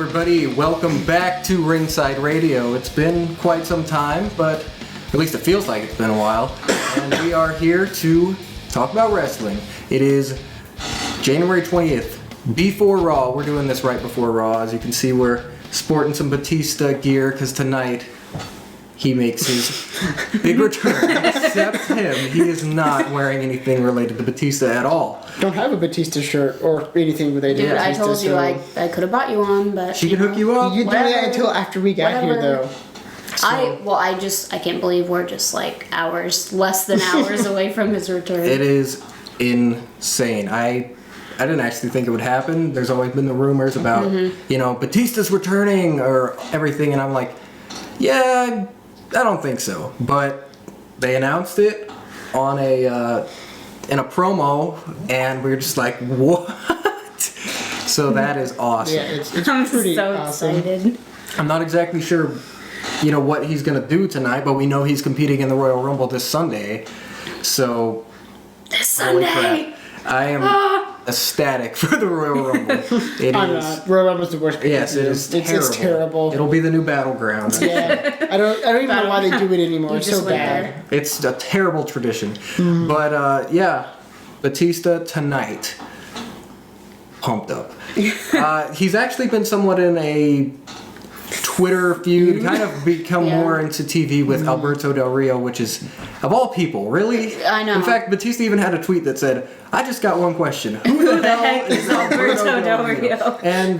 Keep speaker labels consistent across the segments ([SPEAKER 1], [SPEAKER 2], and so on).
[SPEAKER 1] everybody. Welcome back to Ringside Radio. It's been quite some time, but at least it feels like it's been a while. And we are here to talk about wrestling. It is January 20th, before Raw. We're doing this right before Raw. As you can see, we're sporting some Batista gear because tonight he makes his big return. Except him. He is not wearing anything related to Batista at all.
[SPEAKER 2] Don't have a Batista shirt or anything related to Batista.
[SPEAKER 3] Dude, I told you I could have bought you one, but
[SPEAKER 1] she can hook you up.
[SPEAKER 2] You did that until after we got here, though.
[SPEAKER 1] So.
[SPEAKER 3] I can't believe we're just like less than hours away from his return.
[SPEAKER 1] It is insane. I didn't actually think it would happen. There's always been the rumors about, Batista's returning or everything, and I'm like, yeah, I don't think so. But they announced it on in a promo, and we were just like, what? So that is awesome.
[SPEAKER 2] Yeah, it's
[SPEAKER 3] I'm
[SPEAKER 2] pretty
[SPEAKER 3] so
[SPEAKER 2] awesome.
[SPEAKER 3] excited.
[SPEAKER 1] I'm not exactly sure, what he's going to do tonight, but we know he's competing in the Royal Rumble this Sunday. So,
[SPEAKER 3] This Sunday!
[SPEAKER 1] I am ecstatic for the Royal Rumble.
[SPEAKER 2] I'm not. Royal Rumble's the worst.
[SPEAKER 1] Yes, it is terrible.
[SPEAKER 2] It's terrible.
[SPEAKER 1] It'll be the new battleground.
[SPEAKER 2] Yeah, I don't even know why they do it anymore. It's so bad.
[SPEAKER 1] It's a terrible tradition. But Batista tonight, pumped up. He's actually been somewhat in a Twitter feud, kind of become more into TV with Alberto Del Rio, which is, of all people, really?
[SPEAKER 3] I know.
[SPEAKER 1] In fact, Batista even had a tweet that said, I just got one question. Who the hell is Alberto Del Rio? And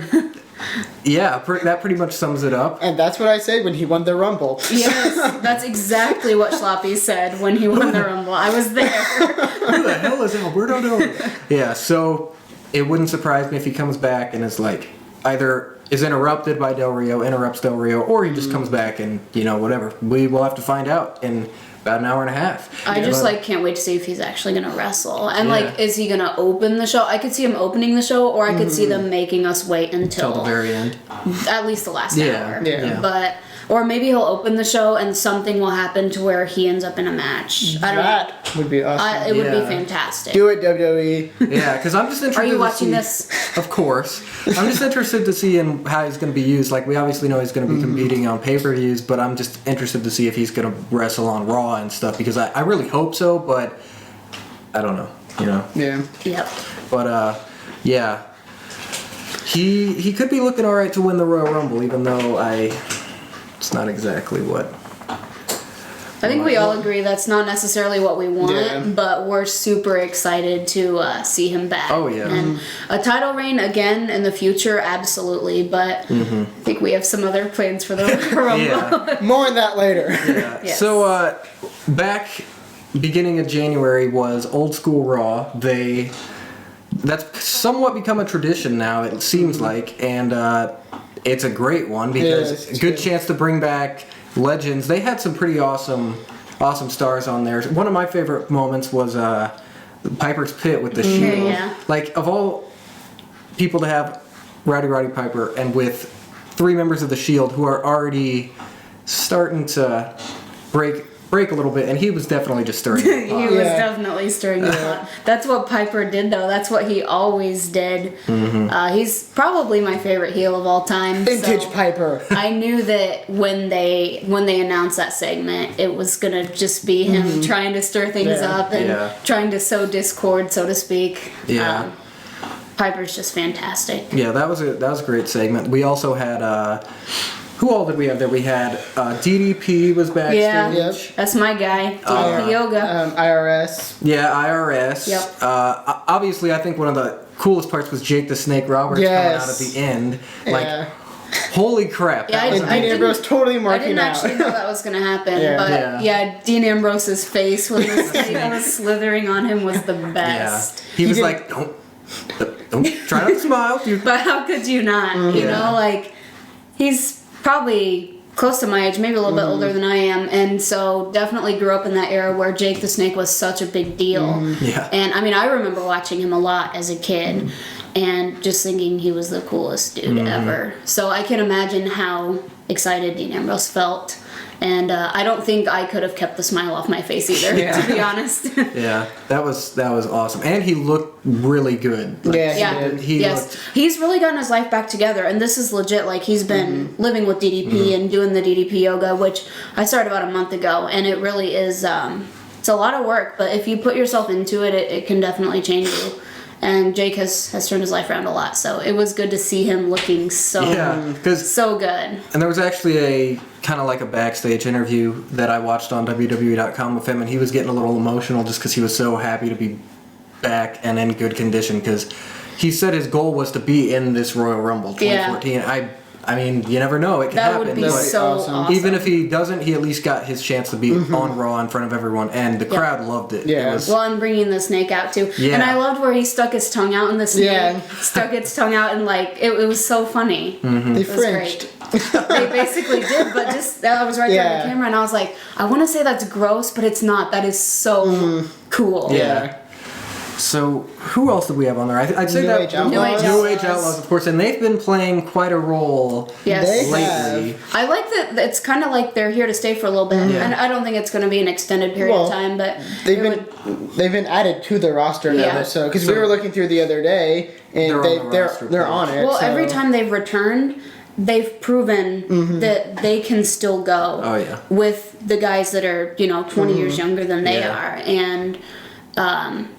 [SPEAKER 1] that pretty much sums it up.
[SPEAKER 2] And that's what I said when he won the Rumble.
[SPEAKER 3] Yes, that's exactly what Sloppy said when he won the Rumble. I was there.
[SPEAKER 1] Who the hell is Alberto Del Rio? Yeah, so it wouldn't surprise me if he comes back and is like, either is interrupted by Del Rio, interrupts Del Rio, or he just comes back and, whatever. We will have to find out in about an hour and a half.
[SPEAKER 3] I just can't wait to see if he's actually gonna wrestle. And is he gonna open the show? I could see him opening the show, or I could see them making us wait until
[SPEAKER 1] the very end.
[SPEAKER 3] At least the last hour.
[SPEAKER 2] Yeah.
[SPEAKER 3] Or maybe he'll open the show and something will happen to where he ends up in a match. I don't know.
[SPEAKER 2] That would be awesome.
[SPEAKER 3] It would be fantastic.
[SPEAKER 2] Do it, WWE.
[SPEAKER 1] Yeah, because I'm just interested.
[SPEAKER 3] Are you watching
[SPEAKER 1] to
[SPEAKER 3] this?
[SPEAKER 1] Of course. I'm just interested to see how he's going to be used. Like, we obviously know he's going to be competing on pay-per-views, but I'm just interested to see if he's going to wrestle on Raw and stuff, because I really hope so, but I don't know,
[SPEAKER 2] Yeah.
[SPEAKER 3] Yep.
[SPEAKER 1] But, he could be looking all right to win the Royal Rumble, even though it's not exactly what...
[SPEAKER 3] I think we all agree that's not necessarily what we want, but we're super excited to see him back.
[SPEAKER 1] Oh, yeah.
[SPEAKER 3] And a title reign again in the future, absolutely, but I think we have some other plans for the Rumble.
[SPEAKER 1] Yeah.
[SPEAKER 2] More on that later.
[SPEAKER 1] Yeah.
[SPEAKER 3] Yes.
[SPEAKER 1] So, back beginning of January was Old School Raw. That's somewhat become a tradition now, it seems like, and it's a great one because
[SPEAKER 2] it's
[SPEAKER 1] good chance to bring back legends. They had some pretty awesome stars on there. One of my favorite moments was Piper's Pit with the Shield.
[SPEAKER 3] Yeah.
[SPEAKER 1] Like, of all people to have Roddy Piper and with 3 members of the Shield who are already starting to break a little bit, and he was definitely just stirring the pot.
[SPEAKER 3] He was definitely stirring the pot. That's what Piper did, though. That's what he always did. He's probably my favorite heel of all time.
[SPEAKER 2] Vintage
[SPEAKER 3] so
[SPEAKER 2] Piper.
[SPEAKER 3] I knew that when they announced that segment, it was gonna just be him trying to stir things up and trying to sow discord, so to speak.
[SPEAKER 1] Yeah.
[SPEAKER 3] Piper's just fantastic.
[SPEAKER 1] Yeah, that was a great segment. We also had who all did we have there? We had DDP was backstage.
[SPEAKER 3] Yeah,
[SPEAKER 2] Yep.
[SPEAKER 3] that's my guy, DDP Yoga.
[SPEAKER 2] IRS.
[SPEAKER 1] Yeah, IRS.
[SPEAKER 3] Yep.
[SPEAKER 1] Obviously, I think one of the coolest parts was Jake the Snake Roberts coming out at the end. Like, holy crap.
[SPEAKER 3] Yeah,
[SPEAKER 1] that was
[SPEAKER 2] And Dean Ambrose totally
[SPEAKER 3] I
[SPEAKER 2] marking
[SPEAKER 3] didn't
[SPEAKER 2] out.
[SPEAKER 3] actually know that was going to happen, but Dean Ambrose's face when the snake was slithering on him was the best.
[SPEAKER 1] Yeah. He was like, don't try not to smile.
[SPEAKER 3] But how could you not? You know, like, he's probably close to my age, maybe a little bit older than I am, and so definitely grew up in that era where Jake the Snake was such a big deal.
[SPEAKER 1] Yeah.
[SPEAKER 3] And I mean, I remember watching him a lot as a kid and just thinking he was the coolest dude ever. So I can imagine how excited Dean Ambrose felt And I don't think I could have kept the smile off my face either, to be honest.
[SPEAKER 1] Yeah, that was awesome, and he looked really good.
[SPEAKER 3] He's really gotten his life back together, and this is legit. Like, he's been living with DDP and doing the DDP yoga, which I started about a month ago, and it really is. It's a lot of work, but if you put yourself into it, it can definitely change you. And Jake has turned his life around a lot, so it was good to see him looking so good.
[SPEAKER 1] And there was actually a kind of like a backstage interview that I watched on WWE.com with him, and he was getting a little emotional just because he was so happy to be back and in good condition, because he said his goal was to be in this Royal Rumble 2014. Yeah. I mean, you never know. It could happen.
[SPEAKER 3] That would be so awesome.
[SPEAKER 1] Even if he doesn't, he at least got his chance to be on Raw in front of everyone, and the crowd loved it.
[SPEAKER 2] Yeah.
[SPEAKER 3] And bringing the snake out, too. Yeah. And I loved where he stuck his tongue out, and the snake stuck its tongue out, and, like, it was so funny.
[SPEAKER 2] Mm-hmm. They Frenched.
[SPEAKER 3] They basically did, but just, I was right there on the camera, and I was like, I want to say that's gross, but it's not. That is so cool.
[SPEAKER 1] Yeah. So, who else did we have on there? I'd say New Age Outlaws, of course, and they've been playing quite a role lately.
[SPEAKER 3] I like that it's kind of like they're here to stay for a little bit, and I don't think it's going to be an extended period of time, but
[SPEAKER 2] they've been added to the roster now, so because we were looking through the other day, and they're on it.
[SPEAKER 3] Well, every time they've returned, they've proven that they can still go with the guys that are 20 years younger than they are, and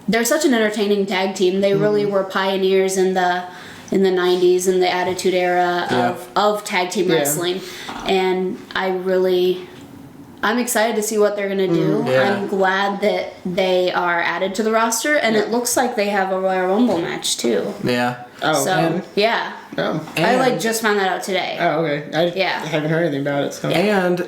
[SPEAKER 3] they're such an entertaining tag team. They really were pioneers in the 90s and the Attitude Era of tag team wrestling, and I'm excited to see what they're gonna do. I'm glad that they are added to the roster, and it looks like they have a Royal Rumble match too.
[SPEAKER 1] Yeah.
[SPEAKER 2] Oh.
[SPEAKER 3] So I just found that out today.
[SPEAKER 2] Oh, okay. I haven't heard anything about it. So.
[SPEAKER 1] And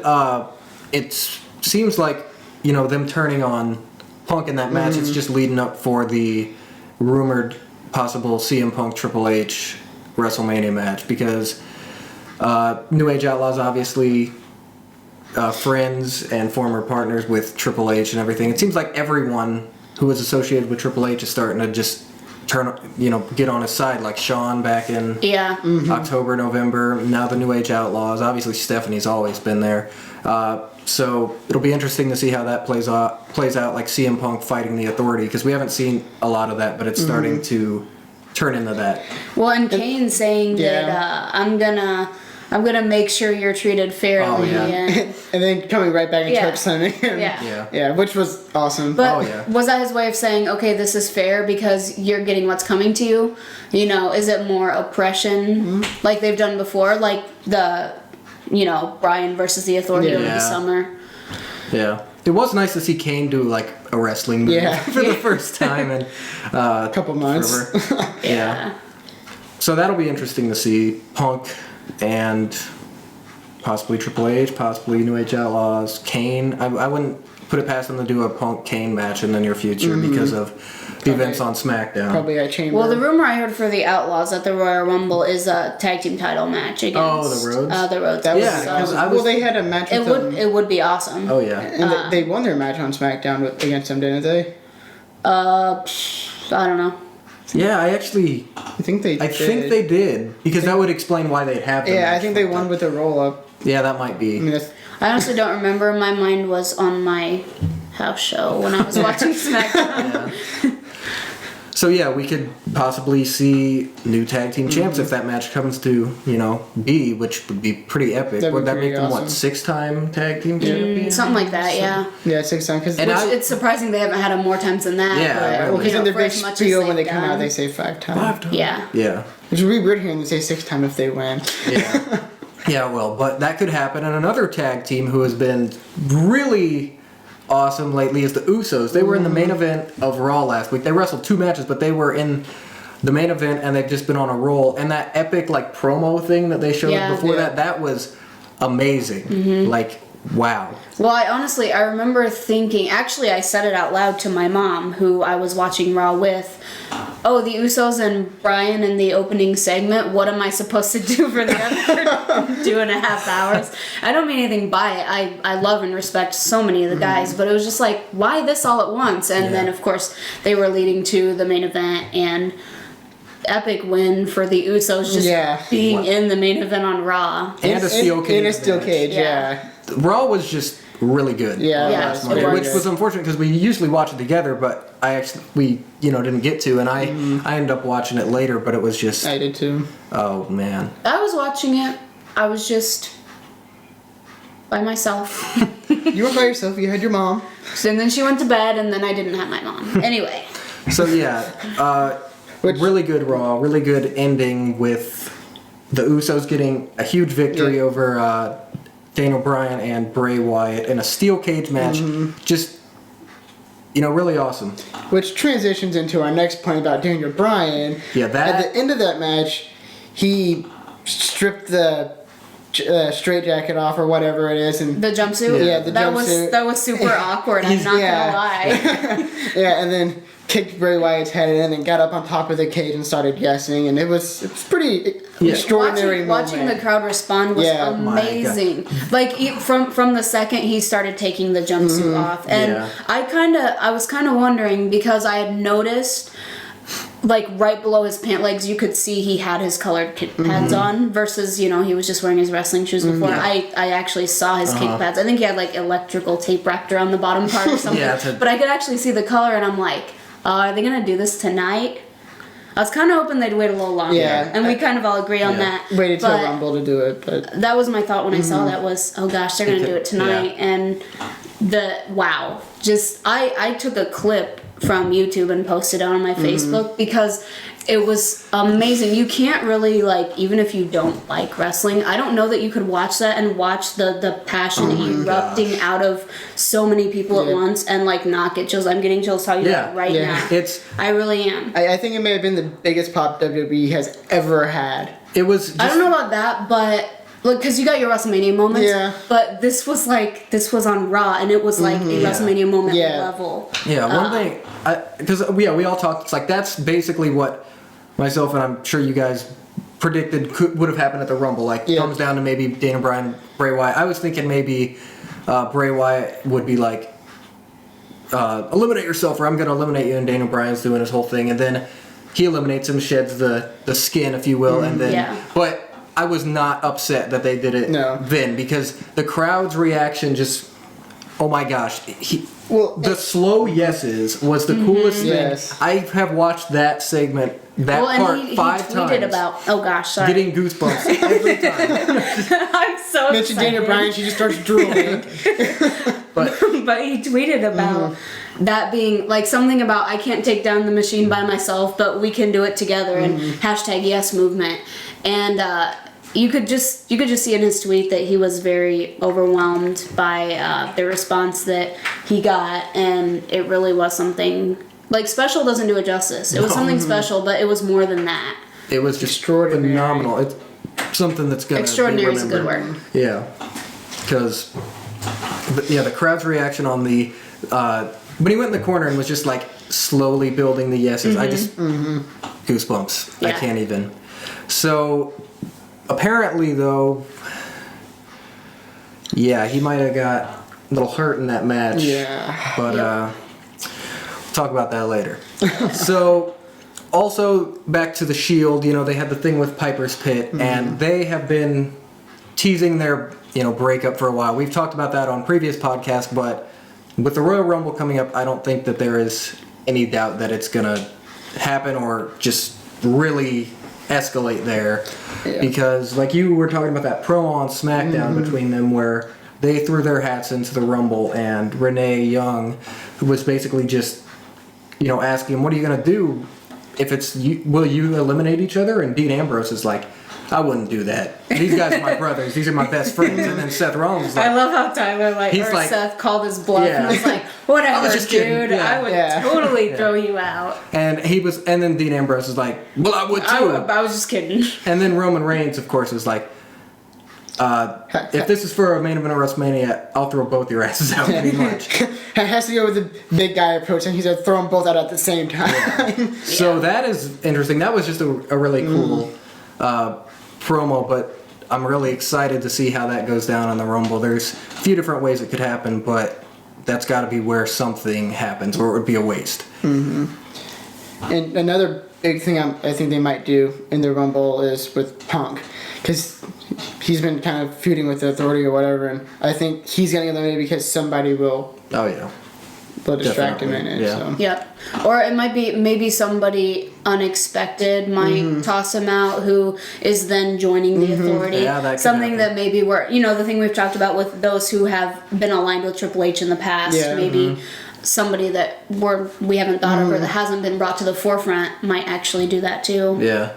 [SPEAKER 1] it seems like them turning on Punk in that match, it's just leading up for the rumored possible CM Punk Triple H WrestleMania match, because New Age Outlaws obviously friends and former partners with Triple H and everything. It seems like everyone who is associated with Triple H is starting to just get on his side, like Shawn back in October, November. Now the New Age Outlaws. Obviously Stephanie's always been there. So it'll be interesting to see how that plays out, like CM Punk fighting the Authority, because we haven't seen a lot of that, but it's starting to turn into that.
[SPEAKER 3] Well, and Kane saying that I'm gonna make sure you're treated fairly.
[SPEAKER 2] And then coming right back and choke slamming him. Yeah, which was awesome.
[SPEAKER 3] But was that his way of saying, okay, this is fair because you're getting what's coming to you? Is it more oppression like they've done before, like the Bryan versus the Authority over the summer?
[SPEAKER 1] Yeah. It was nice to see Kane do like a wrestling move for the first time in
[SPEAKER 2] a couple months.
[SPEAKER 1] So that'll be interesting to see. Punk and possibly Triple H, possibly New Age Outlaws, Kane. I wouldn't put it past them to do a Punk Kane match in the near future because of the events on SmackDown.
[SPEAKER 2] Probably a Chamber.
[SPEAKER 3] Well, the rumor I heard for the Outlaws at the Royal Rumble is a tag team title match against
[SPEAKER 1] the Rhodes.
[SPEAKER 3] The Rhodes.
[SPEAKER 2] Well, they had a match.
[SPEAKER 3] It would be awesome.
[SPEAKER 1] Oh yeah.
[SPEAKER 2] And they won their match on SmackDown against them, didn't they?
[SPEAKER 3] I don't know.
[SPEAKER 1] Yeah, I think they did, because that would explain why they'd have them.
[SPEAKER 2] Yeah, I think they won with a roll up.
[SPEAKER 1] Yeah, that might be.
[SPEAKER 3] I honestly don't remember. My mind was on my house show when I was watching SmackDown.
[SPEAKER 1] So yeah, we could possibly see new tag team champs if that match comes to be, which would be pretty epic. Would that make them awesome. 6-time tag team champions?
[SPEAKER 3] Something like that, yeah.
[SPEAKER 2] Yeah, 6 times.
[SPEAKER 3] It's surprising they haven't had them more times than that.
[SPEAKER 1] Yeah,
[SPEAKER 2] because in their big spiel when they come out, they say 5 times.
[SPEAKER 1] 5 times.
[SPEAKER 3] Yeah.
[SPEAKER 2] Which would be weird hearing them say 6 times if they win.
[SPEAKER 1] Yeah. Yeah, well, but that could happen. And another tag team who has been really awesome lately is the Usos. They were in the main event of Raw last week. They wrestled 2 matches, but they were in the main event, and they've just been on a roll. And that epic promo thing that they showed before that was amazing. Wow.
[SPEAKER 3] Well, I remember thinking, actually I said it out loud to my mom, who I was watching Raw with, the Usos and Bryan in the opening segment, what am I supposed to do for the other 2.5 hours? I don't mean anything by it. I love and respect so many of the guys, but it was just like, why this all at once? And then, of course, they were leading to the main event, and epic win for the Usos just being in the main event on Raw.
[SPEAKER 1] And a steel cage.
[SPEAKER 2] In a steel cage,
[SPEAKER 1] Raw was just really good.
[SPEAKER 2] Yeah,
[SPEAKER 3] last Monday,
[SPEAKER 1] which was unfortunate because we usually watch it together, but we didn't get to, and I ended up watching it later, but it was just.
[SPEAKER 2] I did too.
[SPEAKER 1] Oh man.
[SPEAKER 3] I was watching it. I was just by myself.
[SPEAKER 2] You were by yourself. You had your mom.
[SPEAKER 3] And then she went to bed, and then I didn't have my mom. Anyway.
[SPEAKER 1] So yeah, really good Raw, really good ending with the Usos getting a huge victory over Daniel Bryan and Bray Wyatt in a steel cage match. Just, really awesome.
[SPEAKER 2] Which transitions into our next point about Daniel Bryan.
[SPEAKER 1] Yeah, that.
[SPEAKER 2] At the end of that match, he stripped the straitjacket off or whatever it is, and
[SPEAKER 3] the jumpsuit.
[SPEAKER 2] Yeah, the jumpsuit.
[SPEAKER 3] That was super awkward. I'm not gonna lie.
[SPEAKER 2] Yeah, and then kicked Bray Wyatt's head in and got up on top of the cage and started guessing, and it was pretty extraordinary moment.
[SPEAKER 3] Watching the crowd respond was amazing. Like from the second he started taking the jumpsuit off, and I was kind of wondering because I had noticed. Like right below his pant legs, you could see he had his colored kick pads on versus, he was just wearing his wrestling shoes before. I actually saw his kick pads. I think he had like electrical tape wrapped around the bottom part or something. But I could actually see the color and I'm like, are they going to do this tonight? I was kind of hoping they'd wait a little longer. Yeah. And we kind of all agree on that.
[SPEAKER 2] Waited till Rumble to do it. But
[SPEAKER 3] that was my thought when I saw that was, oh gosh, they're going to do it tonight. And I took a clip from YouTube and posted it on my Facebook because it was amazing. You can't really, even if you don't like wrestling, I don't know that you could watch that and watch the passion erupting out of so many people at once and not get chills. I'm getting chills talking about it right now. I really am.
[SPEAKER 2] I think it may have been the biggest pop WWE has ever had.
[SPEAKER 1] It was.
[SPEAKER 3] I don't know about that, but. Look, because you got your WrestleMania moments, but this was on Raw, and it was like a WrestleMania moment level.
[SPEAKER 1] Yeah, one thing, because we all talked. It's like that's basically what myself and I'm sure you guys predicted would have happened at the Rumble. Comes down to maybe Daniel Bryan, Bray Wyatt. I was thinking maybe Bray Wyatt would be like, eliminate yourself, or I'm going to eliminate you, and Daniel Bryan's doing his whole thing, and then he eliminates him, sheds the skin, if you will, and then but. I was not upset that they did it then because the crowd's reaction just, oh my gosh. The slow yeses was the coolest thing. I have watched that segment, part
[SPEAKER 3] he
[SPEAKER 1] 5
[SPEAKER 3] times. He tweeted about, oh gosh, sorry.
[SPEAKER 1] Getting goosebumps every time.
[SPEAKER 3] I'm so
[SPEAKER 2] Mention Daniel Bryan, she just starts drooling.
[SPEAKER 3] but he tweeted about that being something about I can't take down the machine by myself, but we can do it together and #yes movement. And you could just see in his tweet that he was very overwhelmed by the response that he got, and it really was something special doesn't do it justice. It was something special, but it was more than that.
[SPEAKER 1] It was just phenomenal. It's something that's gonna
[SPEAKER 3] extraordinary is a good word.
[SPEAKER 1] Yeah, because the crowd's reaction on the when he went in the corner and was just slowly building the yeses. I just goosebumps. Yeah. I can't even. So. Apparently, though, he might have got a little hurt in that match.
[SPEAKER 2] Yeah.
[SPEAKER 1] But we'll talk about that later. So, also, back to the Shield, they had the thing with Piper's Pit, and they have been teasing their, breakup for a while. We've talked about that on previous podcasts, but with the Royal Rumble coming up, I don't think that there is any doubt that it's going to happen or just really escalate there because you were talking about that promo on SmackDown between them where they threw their hats into the Rumble and Renee Young was basically just asking him, what are you going to do if it's you, will you eliminate each other? And Dean Ambrose is like, I wouldn't do that. These guys are my brothers. These are my best friends. And then Seth Rollins
[SPEAKER 3] I love how Tyler Seth called his bluff and was like, whatever, dude. I would totally throw you out.
[SPEAKER 1] And then Dean Ambrose was like, well, I would too.
[SPEAKER 3] I was just kidding.
[SPEAKER 1] And then Roman Reigns, of course, was like, if this is for a main event of WrestleMania, I'll throw both your asses out pretty much.
[SPEAKER 2] It has to go with the big guy approach, and he's going to throw them both out at the same time.
[SPEAKER 1] So that is interesting. That was just a really cool promo, but I'm really excited to see how that goes down on the Rumble. There's a few different ways it could happen, but that's got to be where something happens, or it would be a waste.
[SPEAKER 2] And another big thing I think they might do in the Rumble is with Punk, because he's been kind of feuding with the Authority or whatever, and I think he's getting eliminated because somebody will.
[SPEAKER 1] Oh yeah.
[SPEAKER 2] Will distract him in it.
[SPEAKER 1] Yeah.
[SPEAKER 2] So.
[SPEAKER 3] Yep. Or it might be maybe somebody unexpected might toss him out who is then joining the Authority.
[SPEAKER 1] Yeah, that could
[SPEAKER 3] something
[SPEAKER 1] happen.
[SPEAKER 3] that maybe we're the thing we've talked about with those who have been aligned with Triple H in the past.
[SPEAKER 2] Yeah.
[SPEAKER 3] Maybe somebody that we haven't thought of or that hasn't been brought to the forefront might actually do that too.
[SPEAKER 1] Yeah.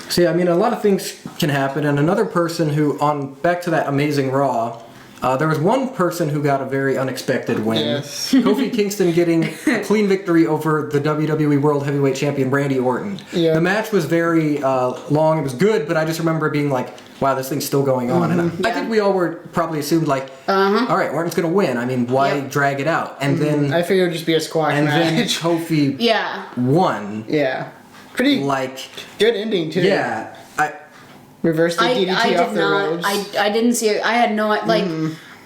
[SPEAKER 1] See, I mean, a lot of things can happen, and another person who back to that Amazing Raw. There was one person who got a very unexpected win.
[SPEAKER 2] Yes.
[SPEAKER 1] Kofi Kingston getting a clean victory over the WWE World Heavyweight Champion Randy Orton.
[SPEAKER 2] Yeah.
[SPEAKER 1] The match was very long. It was good, but I just remember being like, wow, this thing's still going on. And I think we all were probably assumed like, all right, Orton's going to win. I mean, why drag it out? And then
[SPEAKER 2] I figured it would just be a squash
[SPEAKER 1] and then
[SPEAKER 2] match.
[SPEAKER 1] Kofi won.
[SPEAKER 2] Yeah. Pretty good ending, too.
[SPEAKER 1] Yeah.
[SPEAKER 2] Reverse the DDT off the ropes.
[SPEAKER 3] I didn't see it. I had no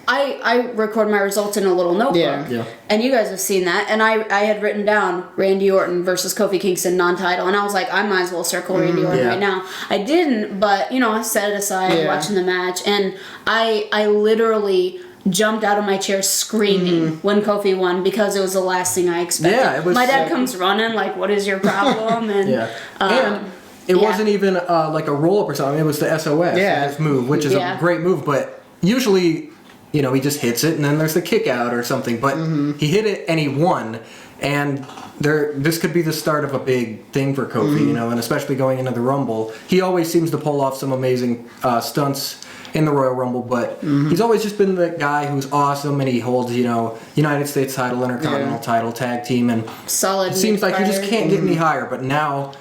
[SPEAKER 3] I record my results in a little notebook.
[SPEAKER 1] Yeah.
[SPEAKER 3] And you guys have seen that. And I had written down Randy Orton versus Kofi Kingston non-title. And I was like, I might as well circle Randy Orton right now. I didn't, but, I set it aside watching the match. And I literally jumped out of my chair screaming when Kofi won because it was the last thing I expected.
[SPEAKER 1] Yeah, it was,
[SPEAKER 3] my dad comes running like, what is your problem? And,
[SPEAKER 1] and it wasn't even like a roll-up or something. It was the SOS, his move, which is a great move. But usually, he just hits it, and then there's the kick out or something. But he hit it, and he won. And this could be the start of a big thing for Kofi, and especially going into the Rumble. He always seems to pull off some amazing stunts in the Royal Rumble, but he's always just been the guy who's awesome, and he holds, United States title, Intercontinental title, tag team, and
[SPEAKER 3] solid.
[SPEAKER 1] It seems like he just can't get any higher. But now,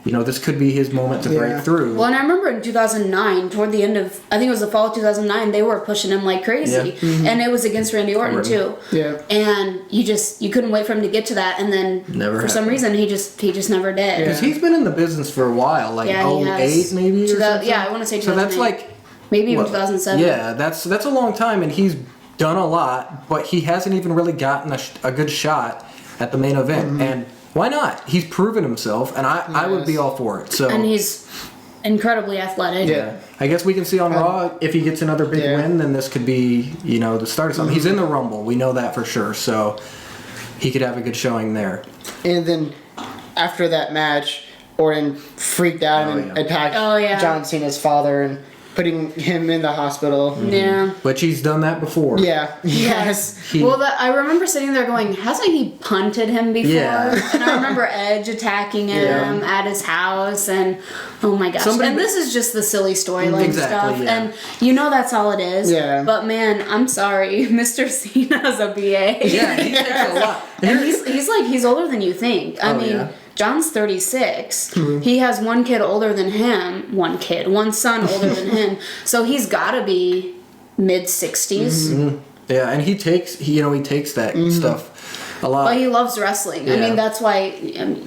[SPEAKER 1] this could be his moment to break through.
[SPEAKER 3] Well, and I remember in 2009, toward the end of, I think it was the fall of 2009, they were pushing him like crazy. Yeah. And it was against Randy Orton, too.
[SPEAKER 2] Yeah.
[SPEAKER 3] And you couldn't wait for him to get to that, and then some reason he just never did.
[SPEAKER 1] Because he's been in the business for a while, like 08 maybe or something.
[SPEAKER 3] Yeah, I want to say 2008.
[SPEAKER 1] So that's like...
[SPEAKER 3] Maybe even 2007.
[SPEAKER 1] Yeah, that's a long time, and he's done a lot, but he hasn't even really gotten a good shot at the main event. And why not? He's proven himself, and I would be all for it. So.
[SPEAKER 3] And he's incredibly athletic.
[SPEAKER 1] Yeah. I guess we can see on Raw, if he gets another big win, then this could be, the start of something. He's in the Rumble. We know that for sure. So he could have a good showing there.
[SPEAKER 2] And then after that match, Orton freaked out and attacked John Cena's father and putting him in the hospital.
[SPEAKER 3] Yeah.
[SPEAKER 1] Which he's done that before.
[SPEAKER 2] Yeah. Yes.
[SPEAKER 3] I remember sitting there going, hasn't he punted him before? Yeah. And I remember Edge attacking him at his house, and oh my gosh. And this is just the silly storyline stuff.
[SPEAKER 1] Yeah.
[SPEAKER 3] And that's all it is.
[SPEAKER 2] Yeah.
[SPEAKER 3] But man, I'm sorry. Mr. Cena's a BA.
[SPEAKER 1] Yeah, he takes a lot.
[SPEAKER 3] And he's older than you think. I mean, John's 36. He has one kid older than him. One son older than him. So he's got to be mid-60s.
[SPEAKER 1] Yeah, and he takes that stuff a lot.
[SPEAKER 3] But he loves wrestling.
[SPEAKER 1] Yeah.
[SPEAKER 3] I mean, that's why.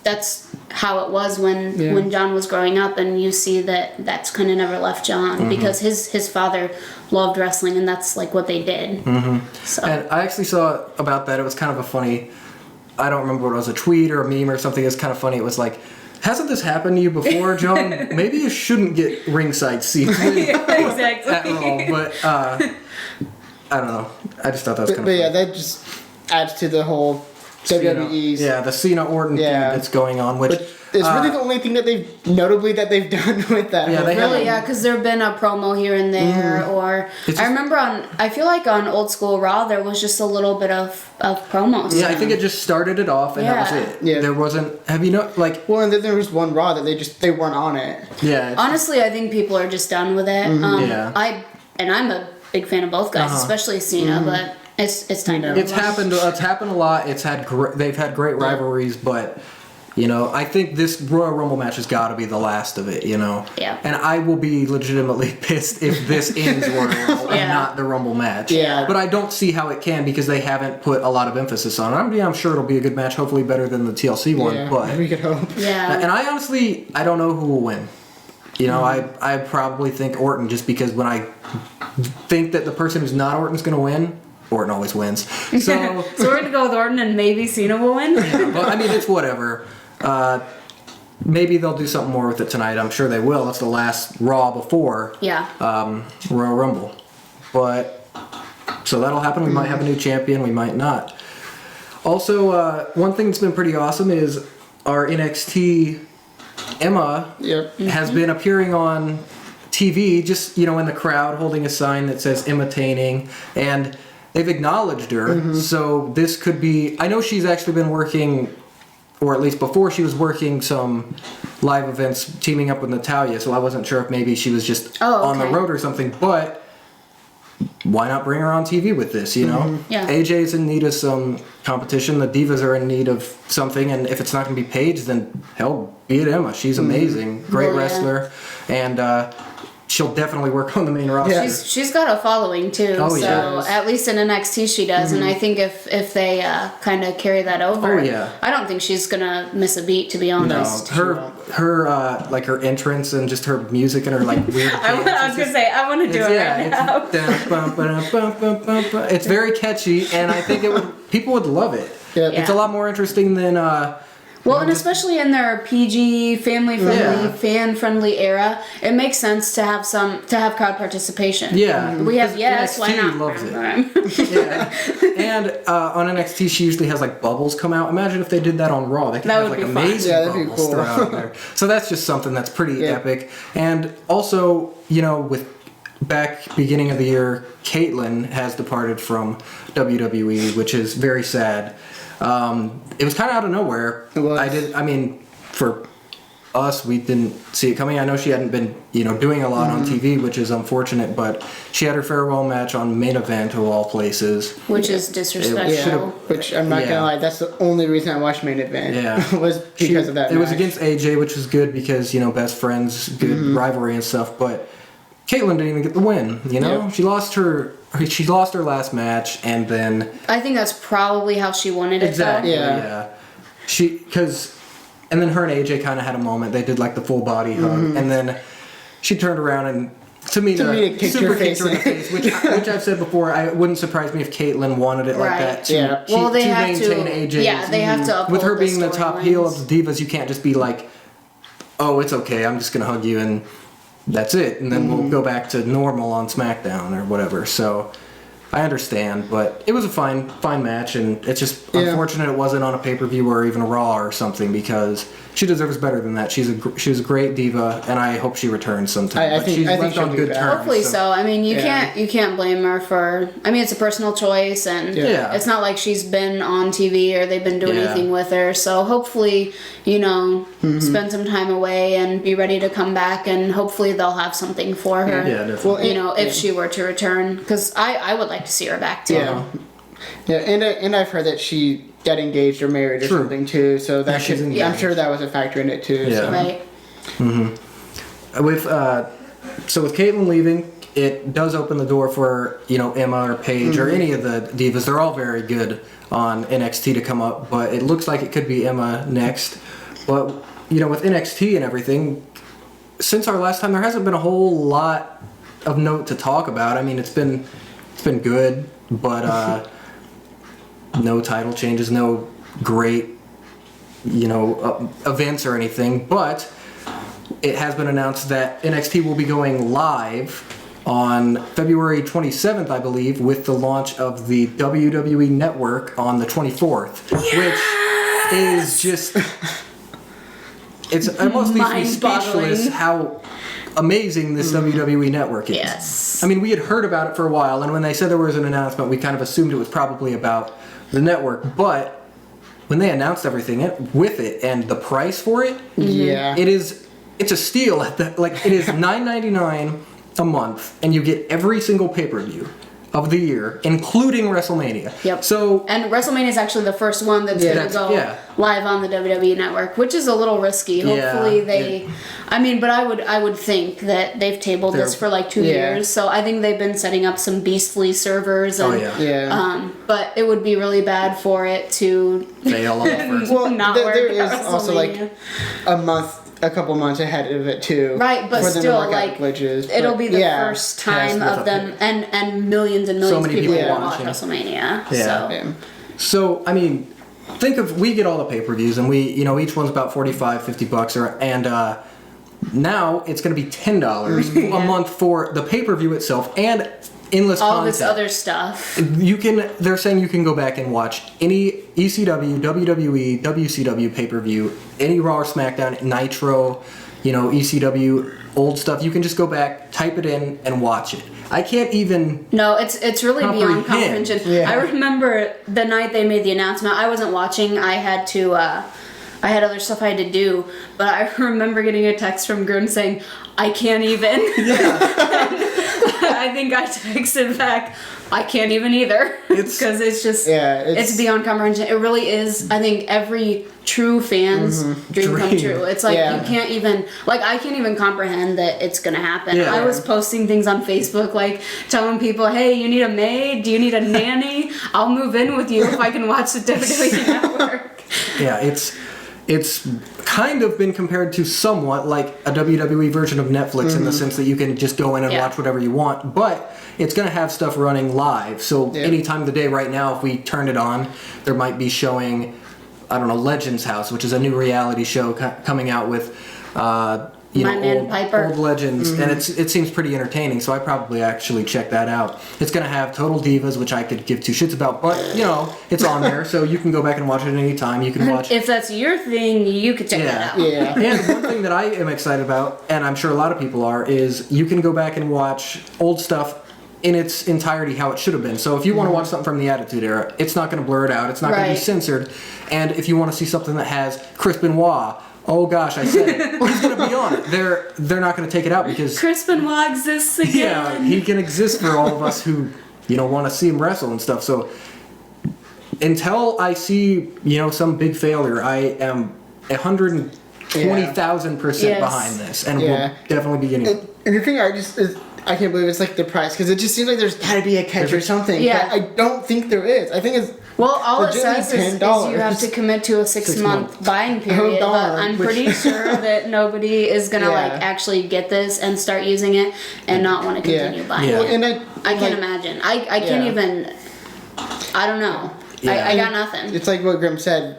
[SPEAKER 3] That's how it was when John was growing up, and you see that's kind of never left John because his father loved wrestling, and that's like what they did. So.
[SPEAKER 1] And I actually saw about that. It was kind of a funny. I don't remember what it was, a tweet or a meme or something. It's kind of funny. It was like, hasn't this happened to you before, John? Maybe you shouldn't get ringside seats.
[SPEAKER 3] Exactly.
[SPEAKER 1] At all. But I don't know. I just thought that was kind of funny.
[SPEAKER 2] But that just adds to the whole WWE's.
[SPEAKER 1] Yeah, the Cena Orton feud that's going on, which
[SPEAKER 2] it's really the only thing that they've done with that.
[SPEAKER 1] Yeah,
[SPEAKER 3] because there have been a promo here and there, or I remember I feel like on Old School Raw there was just a little bit of promos.
[SPEAKER 1] Yeah, I think it just started it off, and that was it. Yeah, there wasn't. Have you
[SPEAKER 2] Well, and then there was one Raw that they weren't on it.
[SPEAKER 1] Yeah.
[SPEAKER 3] Honestly, I think people are just done with it. I'm a big fan of both guys, especially Cena, but. It's time to.
[SPEAKER 1] It's happened a lot. They've had great rivalries, but I think this Royal Rumble match has got to be the last of it.
[SPEAKER 3] Yeah.
[SPEAKER 1] And I will be legitimately pissed if this ends Royal Rumble and not the Rumble match.
[SPEAKER 2] Yeah.
[SPEAKER 1] But I don't see how it can because they haven't put a lot of emphasis on it. I'm sure it'll be a good match. Hopefully better than the TLC one.
[SPEAKER 2] Yeah,
[SPEAKER 1] but
[SPEAKER 2] we could hope.
[SPEAKER 3] Yeah.
[SPEAKER 1] And I honestly don't know who will win. I probably think Orton just because when I think that the person who's not Orton's going to win. Orton always wins. So we're
[SPEAKER 3] going to go with Orton and maybe Cena will win?
[SPEAKER 1] Yeah, but I mean, it's whatever. maybe they'll do something more with it tonight. I'm sure they will. That's the last Raw before Royal Rumble. But so that'll happen. We might have a new champion. We might not. Also, one thing that's been pretty awesome is our NXT Emma has been appearing on TV, just in the crowd, holding a sign that says "imitating," and they've acknowledged her. So this could be. I know she's actually been working, or at least before she was working some live events, teaming up with Natalya. So I wasn't sure if maybe she was just on the road or something, but. Why not bring her on TV with this, Yeah. AJ's in need of some competition. The Divas are in need of something. And if it's not going to be Paige, then hell, be it Emma. She's amazing. Great wrestler. And she'll definitely work on the main roster.
[SPEAKER 3] She's got a following, too. So at least in NXT she does. And I think if they kind of carry that over, I don't think she's going to miss a beat, to be honest.
[SPEAKER 1] No, her like her entrance and just her music and her like weird.
[SPEAKER 3] I was going to say, I want to do it right
[SPEAKER 1] now. It's very catchy, and I think people would love it. It's a lot more interesting than...
[SPEAKER 3] and especially in their PG, family-friendly, fan-friendly era, it makes sense to have crowd participation.
[SPEAKER 1] Yeah,
[SPEAKER 3] we have why not?
[SPEAKER 1] Loves it. And on NXT, she usually has like bubbles come out. Imagine if they did that on Raw. They could have like amazing bubbles throughout there. So that's just something that's pretty epic. And also, with back beginning of the year, Caitlyn has departed from WWE, which is very sad. It was kind of out of nowhere.
[SPEAKER 2] It was.
[SPEAKER 1] For us, we didn't see it coming. I know she hadn't been, doing a lot on TV, which is unfortunate, but she had her farewell match on Main Event of all places.
[SPEAKER 3] Which is disrespectful.
[SPEAKER 2] Which I'm not going to lie, that's the only reason I watched Main Event. Was because of that match.
[SPEAKER 1] It was against AJ, which was good because, best friends, good rivalry and stuff, but Caitlyn didn't even get the win, She lost her last match, and then...
[SPEAKER 3] I think that's probably how she wanted it,
[SPEAKER 1] exactly, yeah. And then her and AJ kind of had a moment. They did, like, the full body hug, and then she turned around and Tamina
[SPEAKER 2] kicked her
[SPEAKER 1] in the face, which I've said before, it wouldn't surprise me if Caitlyn wanted it like that to maintain AJ.
[SPEAKER 3] Yeah, they have to uphold
[SPEAKER 1] with her being the top heel
[SPEAKER 3] lines.
[SPEAKER 1] of the Divas, you can't just be like, oh, it's okay, I'm just going to hug you and... that's it, and then we'll go back to normal on SmackDown or whatever. So I understand, but it was a fine match, and it's just unfortunate it wasn't on a pay-per-view or even a Raw or something, because she deserves better than that. She's a great diva, and I hope she returns sometime.
[SPEAKER 2] I think she's left on good terms.
[SPEAKER 3] Hopefully so. I mean, you can't blame her for. I mean, it's a personal choice, and it's not like she's been on TV or they've been doing anything with her. So hopefully, spend some time away and be ready to come back, and hopefully they'll have something for her.
[SPEAKER 1] Yeah, definitely.
[SPEAKER 3] Well, if she were to return, because I would like to see her back too.
[SPEAKER 2] Yeah, and I've heard that she got engaged or married or something too, so that I'm sure that was a factor in it too.
[SPEAKER 1] Yeah.
[SPEAKER 2] So.
[SPEAKER 3] Right.
[SPEAKER 1] With Caitlyn leaving, it does open the door for Emma or Paige or any of the divas. They're all very good on NXT to come up, but it looks like it could be Emma next. But with NXT and everything, since our last time, there hasn't been a whole lot of note to talk about. I mean, it's been good, but no title changes, no great events or anything. But it has been announced that NXT will be going live on February 27th, I believe, with the launch of the WWE Network on the 24th, which is just... It almost leaves me speechless how amazing this WWE Network is.
[SPEAKER 3] Yes.
[SPEAKER 1] I mean, we had heard about it for a while, and when they said there was an announcement, we kind of assumed it was probably about the network. But when they announced everything with it and the price for it, it's a steal. It is $9.99 a month, and you get every single pay-per-view of the year, including WrestleMania.
[SPEAKER 3] Yep.
[SPEAKER 1] So,
[SPEAKER 3] and WrestleMania is actually the first one that's going to go live on the WWE Network, which is a little risky. Hopefully but I would think that they've tabled this for like 2 years, so I think they've been setting up some beastly servers. And, but it would be really bad for it to
[SPEAKER 1] fail first.
[SPEAKER 3] not work.
[SPEAKER 2] There is also like a couple months ahead of it too.
[SPEAKER 3] Right, but still, like
[SPEAKER 2] glitches,
[SPEAKER 3] it'll be the first time of them, and millions and millions of people will watch WrestleMania.
[SPEAKER 1] Yeah. So I mean, we get all the pay-per-views, and we, each one's about $45-$50, and now it's going to be $10 a month for the pay-per-view itself and endless
[SPEAKER 3] all
[SPEAKER 1] content.
[SPEAKER 3] this other stuff.
[SPEAKER 1] They're saying you can go back and watch any ECW, WWE, WCW pay-per-view, any Raw or SmackDown, Nitro, ECW, old stuff. You can just go back, type it in, and watch it. I can't even. No,
[SPEAKER 3] it's really beyond comprehension. Yeah. I remember the night they made the announcement. I wasn't watching. I had to. I had other stuff I had to do, but I remember getting a text from Grim saying, "I can't even." Yeah. I think I texted back, "I can't even either," because it's just it's beyond comprehension. It really is. I think every true fan's dream come true. It's like you can't even I can't even comprehend that it's gonna happen. Yeah. I was posting things on Facebook telling people, "Hey, you need a maid? Do you need a nanny? I'll move in with you if I can watch the WWE Network."
[SPEAKER 1] Yeah, it's kind of been compared to somewhat like a WWE version of Netflix in the sense that you can just go in and watch whatever you want, but it's going to have stuff running live. So any time of the day right now, if we turn it on, there might be showing, I don't know, Legends House, which is a new reality show coming out with old legends, and it seems pretty entertaining, so I probably actually check that out. It's going to have Total Divas, which I could give two shits about, but it's on there, so you can go back and watch it at any time. You can watch.
[SPEAKER 3] If that's your thing, you could check that out.
[SPEAKER 1] Yeah. And one thing that I am excited about, and I'm sure a lot of people are, is you can go back and watch old stuff in its entirety how it should have been. So if you want to watch something from the Attitude Era, it's not going to blur it out. It's not going to be censored. And if you want to see something that has Chris Benoit, oh gosh, I said it. He's going to be on it. They're not going to take it out because
[SPEAKER 3] Chris Benoit exists again.
[SPEAKER 1] Yeah, he can exist for all of us who want to see him wrestle and stuff. So until I see some big failure, I am 120,000% behind this, and we'll definitely be getting.
[SPEAKER 2] And the thing I can't believe it's the price, because it just seems like there's got to be a catch or something. Yeah, but I don't think there is. I think it's.
[SPEAKER 3] Well, all it says is you have to commit to a 6-month buying period, but I'm pretty sure that nobody is going to actually get this and start using it and not want to continue buying it. Well, and I can't imagine. I can't even, I don't know. Yeah. I got nothing.
[SPEAKER 2] It's like what Grim said.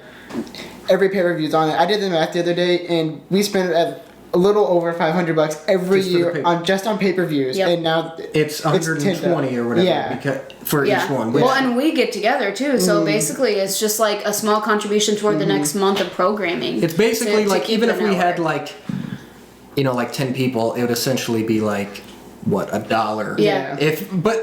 [SPEAKER 2] Every pay-per-view's on it. I did the math the other day, and we spent a little over $500 every year on pay-per-views, and now
[SPEAKER 1] it's 120 or whatever for each one.
[SPEAKER 3] Well, and we get together too, so basically it's just a small contribution toward the next month of programming.
[SPEAKER 1] It's basically even if we had 10 people, it would essentially be $1.
[SPEAKER 3] Yeah.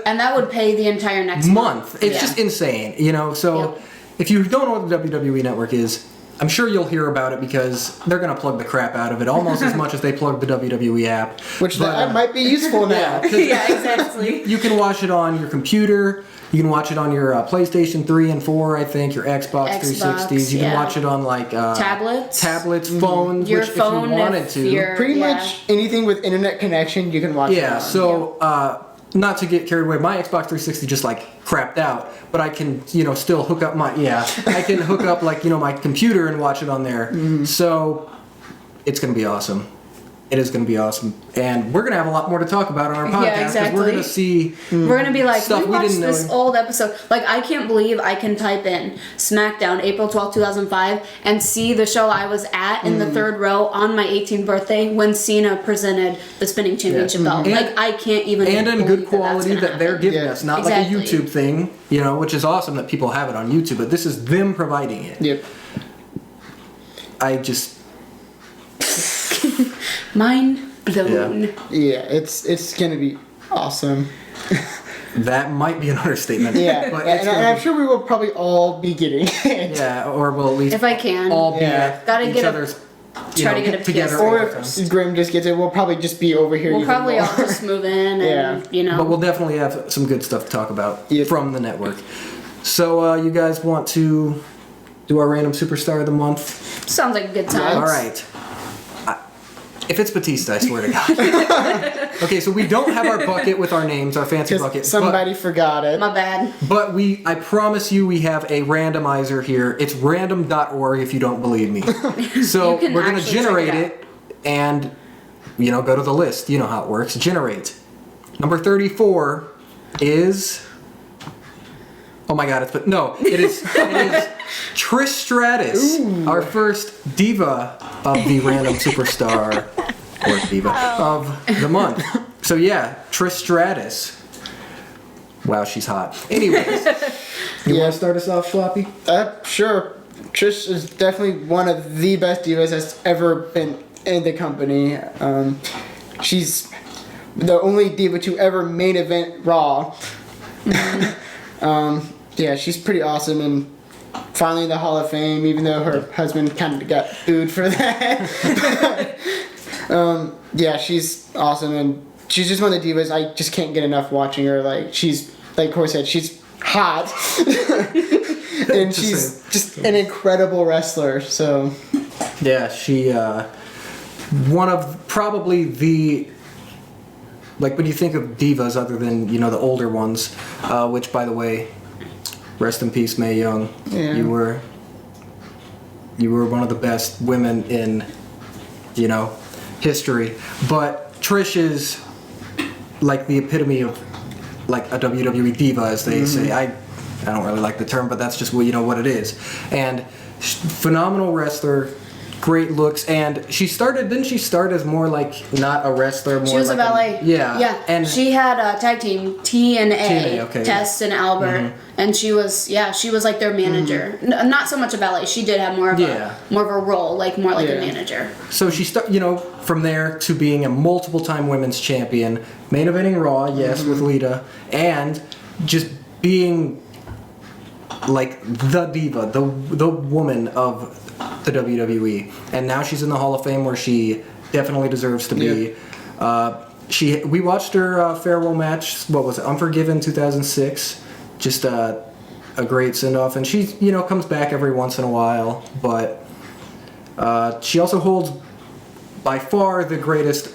[SPEAKER 3] And that would pay the entire next month.
[SPEAKER 1] It's just insane, So if you don't know what the WWE Network is, I'm sure you'll hear about it because they're going to plug the crap out of it almost as much as they plug the WWE app.
[SPEAKER 2] Which that might be useful now.
[SPEAKER 3] Yeah, exactly.
[SPEAKER 1] You can watch it on your computer. You can watch it on your PlayStation 3 and 4, I think, your Xbox 360s. You can watch it on
[SPEAKER 3] tablets,
[SPEAKER 1] phones,
[SPEAKER 3] your
[SPEAKER 1] which
[SPEAKER 3] phone,
[SPEAKER 1] if you wanted to.
[SPEAKER 2] Pretty much anything with internet connection, you can watch it on.
[SPEAKER 1] Yeah, so not to get carried away, my Xbox 360 just crapped out, but I can still hook up I can hook up my computer and watch it on there. So it's gonna be awesome. It is going to be awesome, and we're going to have a lot more to talk about on our podcast.
[SPEAKER 3] Yeah, exactly.
[SPEAKER 1] We're going to see.
[SPEAKER 3] We're going to be we watched this old episode. I can't believe I can type in SmackDown April 12, 2005, and see the show I was at in the third row on my 18th birthday when Cena presented the spinning championship belt. I can't even.
[SPEAKER 1] And in good quality that they're giving us, not like a YouTube thing, which is awesome that people have it on YouTube, but this is them providing it.
[SPEAKER 2] Yep.
[SPEAKER 1] I just.
[SPEAKER 3] Mind blown.
[SPEAKER 2] Yeah, it's gonna be awesome.
[SPEAKER 1] That might be an understatement.
[SPEAKER 2] Yeah, but and I'm sure we will probably all be getting it.
[SPEAKER 1] Yeah, or we'll at least
[SPEAKER 3] if I can
[SPEAKER 1] all be at
[SPEAKER 3] gotta
[SPEAKER 1] each
[SPEAKER 3] get
[SPEAKER 1] other's.
[SPEAKER 3] Try to get it
[SPEAKER 1] together.
[SPEAKER 2] Or if Grim just gets it, we'll probably just be over here.
[SPEAKER 3] We'll probably all just move in, and
[SPEAKER 1] But we'll definitely have some good stuff to talk about from the network. So you guys want to do our random superstar of the month?
[SPEAKER 3] Sounds like a good time.
[SPEAKER 1] All right. If it's Batista, I swear to God. Okay, so we don't have our bucket with our names, our fancy bucket.
[SPEAKER 2] Somebody forgot it.
[SPEAKER 3] My bad.
[SPEAKER 1] But I promise you, we have a randomizer here. It's random.org if you don't believe me. So we're going to generate it and, go to the list. You know how it works. Generate. Number 34 is Oh my God! It is Trish Stratus, our first diva of the random superstar or diva of the month. So yeah, Trish Stratus. Wow, she's hot. Anyways, you want to start us off, Floppy?
[SPEAKER 2] Sure. Trish is definitely one of the best divas that's ever been in the company. She's the only diva to ever main event Raw. Yeah, she's pretty awesome and finally in the Hall of Fame, even though her husband kind of got booed for that. Yeah, she's awesome and she's just one of the divas. I just can't get enough watching her. Like she's, like Corey said, she's hot. And she's just an incredible wrestler. So
[SPEAKER 1] yeah, she one of probably the, like when you think of divas other than the older ones, which by the way, rest in peace, Mae Young.
[SPEAKER 2] Yeah.
[SPEAKER 1] You were one of the best women in history. But Trish is like the epitome of like a WWE diva, as they say. I don't really like the term, but that's just what it is. And phenomenal wrestler, great looks, and didn't she start as more like not a wrestler, more
[SPEAKER 3] she was
[SPEAKER 1] like
[SPEAKER 3] a ballet.
[SPEAKER 1] Yeah.
[SPEAKER 3] And she had a tag team, TNA,
[SPEAKER 1] okay,
[SPEAKER 3] Tess and Albert, and she was like their manager. Not so much a ballet. She did have more of a role, like more like a manager.
[SPEAKER 1] So she from there to being a multiple-time women's champion, main eventing Raw, yes, with Lita, and just being like the diva, the woman of the WWE, and now she's in the Hall of Fame where she definitely deserves to be. We watched her farewell match. What was it? Unforgiven 2006. Just a great send-off, and she comes back every once in a while, but she also holds by far the greatest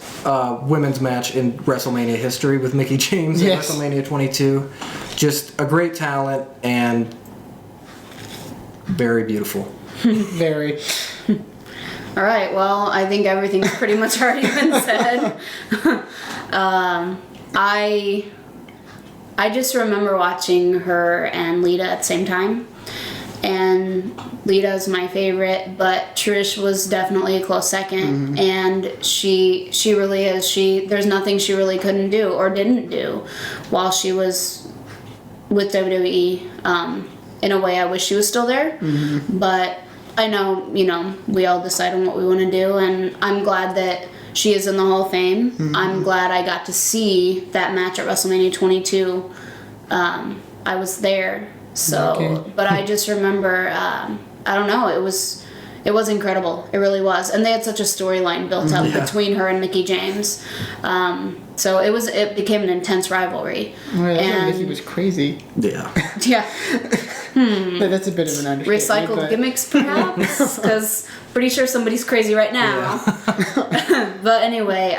[SPEAKER 1] women's match in WrestleMania history with Mickie James at WrestleMania 22. Just a great talent and very beautiful.
[SPEAKER 2] very.
[SPEAKER 3] All right. Well, I think everything's pretty much already been said. I just remember watching her and Lita at the same time, and Lita's my favorite, but Trish was definitely a close second, and she really is. There's nothing she really couldn't do or didn't do while she was with WWE. In a way, I wish she was still there, but I know, we all decide on what we want to do, and I'm glad that she is in the Hall of Fame. I'm glad I got to see that match at WrestleMania 22. I was there, so, but I just remember, I don't know, it was incredible. It really was. And they had such a storyline built up between her and Mickie James. So it became an intense rivalry.
[SPEAKER 2] Well, Mickie was crazy.
[SPEAKER 1] Yeah.
[SPEAKER 3] Yeah.
[SPEAKER 2] That's a bit of an understatement.
[SPEAKER 3] Recycled gimmicks, perhaps? Because pretty sure somebody's crazy right now. Yeah. But anyway,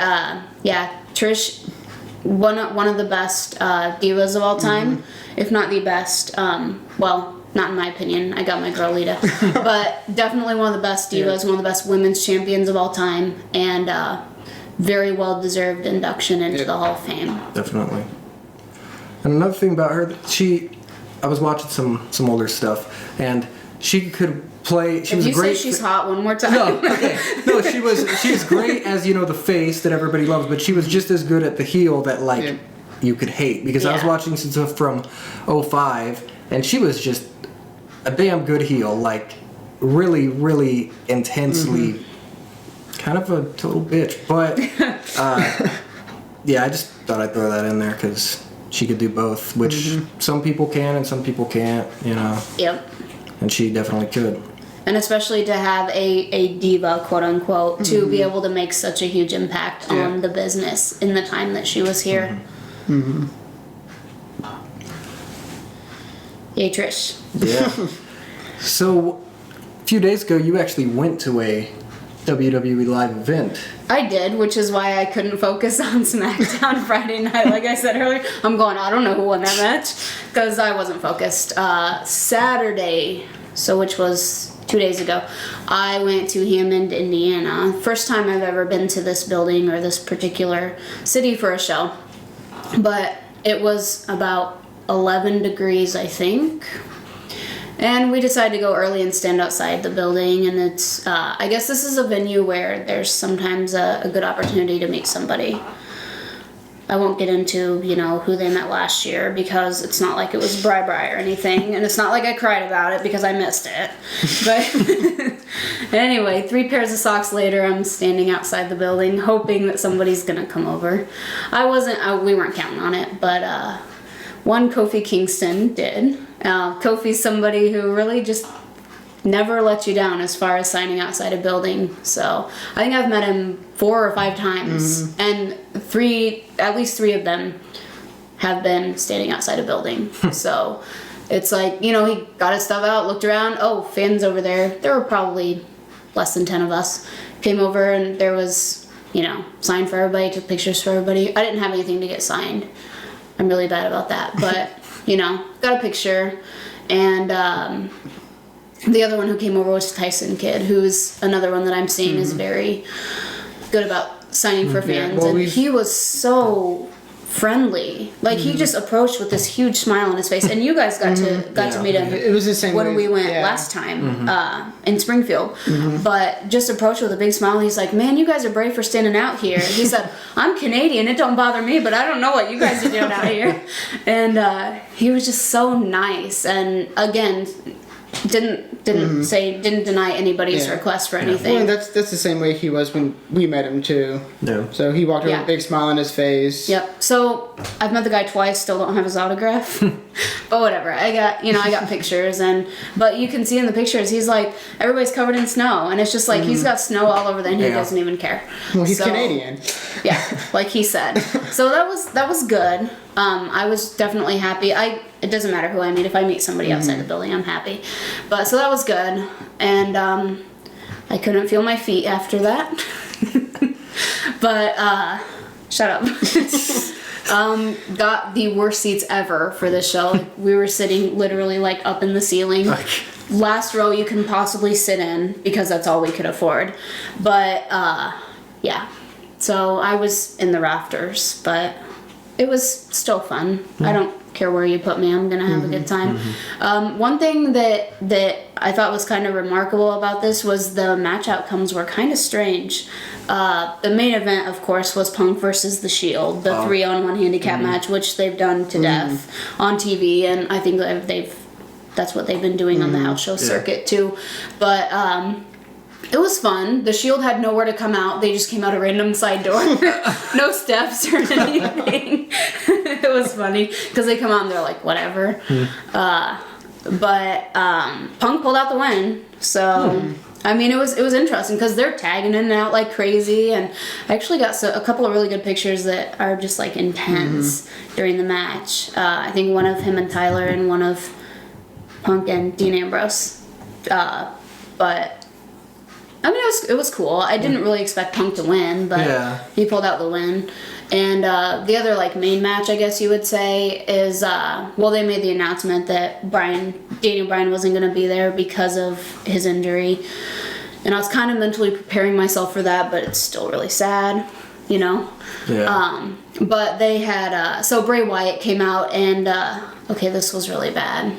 [SPEAKER 3] Trish, one of the best divas of all time, if not the best. Well, not in my opinion. I got my girl Lita. But definitely one of the best divas, one of the best women's champions of all time, and very well-deserved induction into the Hall of Fame.
[SPEAKER 1] Definitely. And another thing about her, I was watching some older stuff, and she could play. She was great.
[SPEAKER 3] Say she's hot one more time.
[SPEAKER 1] No, okay. No, she was great as the face that everybody loves, but she was just as good at the heel that you could hate, because I was watching some stuff from 2005, and she was just a damn good heel, like really, really intensely, kind of a total bitch. But I just thought I'd throw that in there because she could do both, which some people can and some people can't,
[SPEAKER 3] Yep.
[SPEAKER 1] And she definitely could.
[SPEAKER 3] And especially to have a diva, quote unquote, to be able to make such a huge impact on the business in the time that she was here. Yay, Trish.
[SPEAKER 1] Yeah. So, a few days ago, you actually went to a WWE live event.
[SPEAKER 3] I did, which is why I couldn't focus on SmackDown Friday night. Like I said earlier, I don't know who won that match, because I wasn't focused. Saturday, which was 2 days ago, I went to Hammond, Indiana. First time I've ever been to this building or this particular city for a show. But it was about 11 degrees, I think. And we decided to go early and stand outside the building. And it's, I guess this is a venue where there's sometimes a good opportunity to meet somebody. I won't get into, who they met last year because it's not like it was bri or anything. And it's not like I cried about it because I missed it. But anyway, 3 pairs of socks later, I'm standing outside the building hoping that somebody's going to come over. We weren't counting on it, but one Kofi Kingston did. Kofi's somebody who really just never lets you down as far as signing outside a building. So I think I've met him 4 or 5 times, and at least 3 of them have been standing outside a building. So it's like, he got his stuff out, looked around, oh, fans over there. There were probably less than 10 of us. Came over and there was, sign for everybody, took pictures for everybody. I didn't have anything to get signed. I'm really bad about that, but, got a picture. And the other one who came over was Tyson Kidd, who's another one that I'm seeing is very good about signing for fans. And he was so friendly. Like, he just approached with this huge smile on his face. And you guys got to meet him.
[SPEAKER 2] It was the same
[SPEAKER 3] when
[SPEAKER 2] way.
[SPEAKER 3] we went last time in Springfield. But just approached with a big smile. He's like, man, you guys are brave for standing out here. He said, I'm Canadian. It don't bother me, but I don't know what you guys are doing out here. And he was just so nice. And again, didn't deny anybody's request for anything.
[SPEAKER 2] Well, that's the same way he was when we met him too.
[SPEAKER 1] Yeah.
[SPEAKER 2] So he walked over with a big smile on his face.
[SPEAKER 3] Yep. So I've met the guy twice, still don't have his autograph. But whatever. I got pictures, but you can see in the pictures he's like, everybody's covered in snow, and it's just like he's got snow all over there and he doesn't even care.
[SPEAKER 2] Well, he's Canadian.
[SPEAKER 3] Yeah, like he said. So that was good. I was definitely happy. It doesn't matter who I meet. If I meet somebody outside the building, I'm happy. But so that was good. And I couldn't feel my feet after that. But shut up. Got the worst seats ever for this show. Like, we were sitting literally like up in the ceiling. Last row you can possibly sit in because that's all we could afford. But yeah. So I was in the rafters, but it was still fun. I don't care where you put me. I'm gonna have a good time. One thing that I thought was kind of remarkable about this was the match outcomes were kind of strange. The main event, of course, was Punk versus The Shield, the 3-on-1 handicap match, which they've done to death on TV, and I think that's what they've been doing on the house show circuit too. But it was fun. The Shield had nowhere to come out. They just came out a random side door. No steps or anything. It was funny because they come out and they're like, whatever. But Punk pulled out the win. So, I mean, it was interesting because they're tagging in and out like crazy. And I actually got a couple of really good pictures that are just like intense during the match. I think one of him and Tyler and one of Punk and Dean Ambrose. But I mean, it was cool. I didn't really expect Punk to win, but he pulled out the win. And the other like main match, I guess you would say, is they made the announcement that Daniel Bryan wasn't going to be there because of his injury, and I was kind of mentally preparing myself for that, but it's still really sad, Yeah. But they had so Bray Wyatt came out, and okay, this was really bad.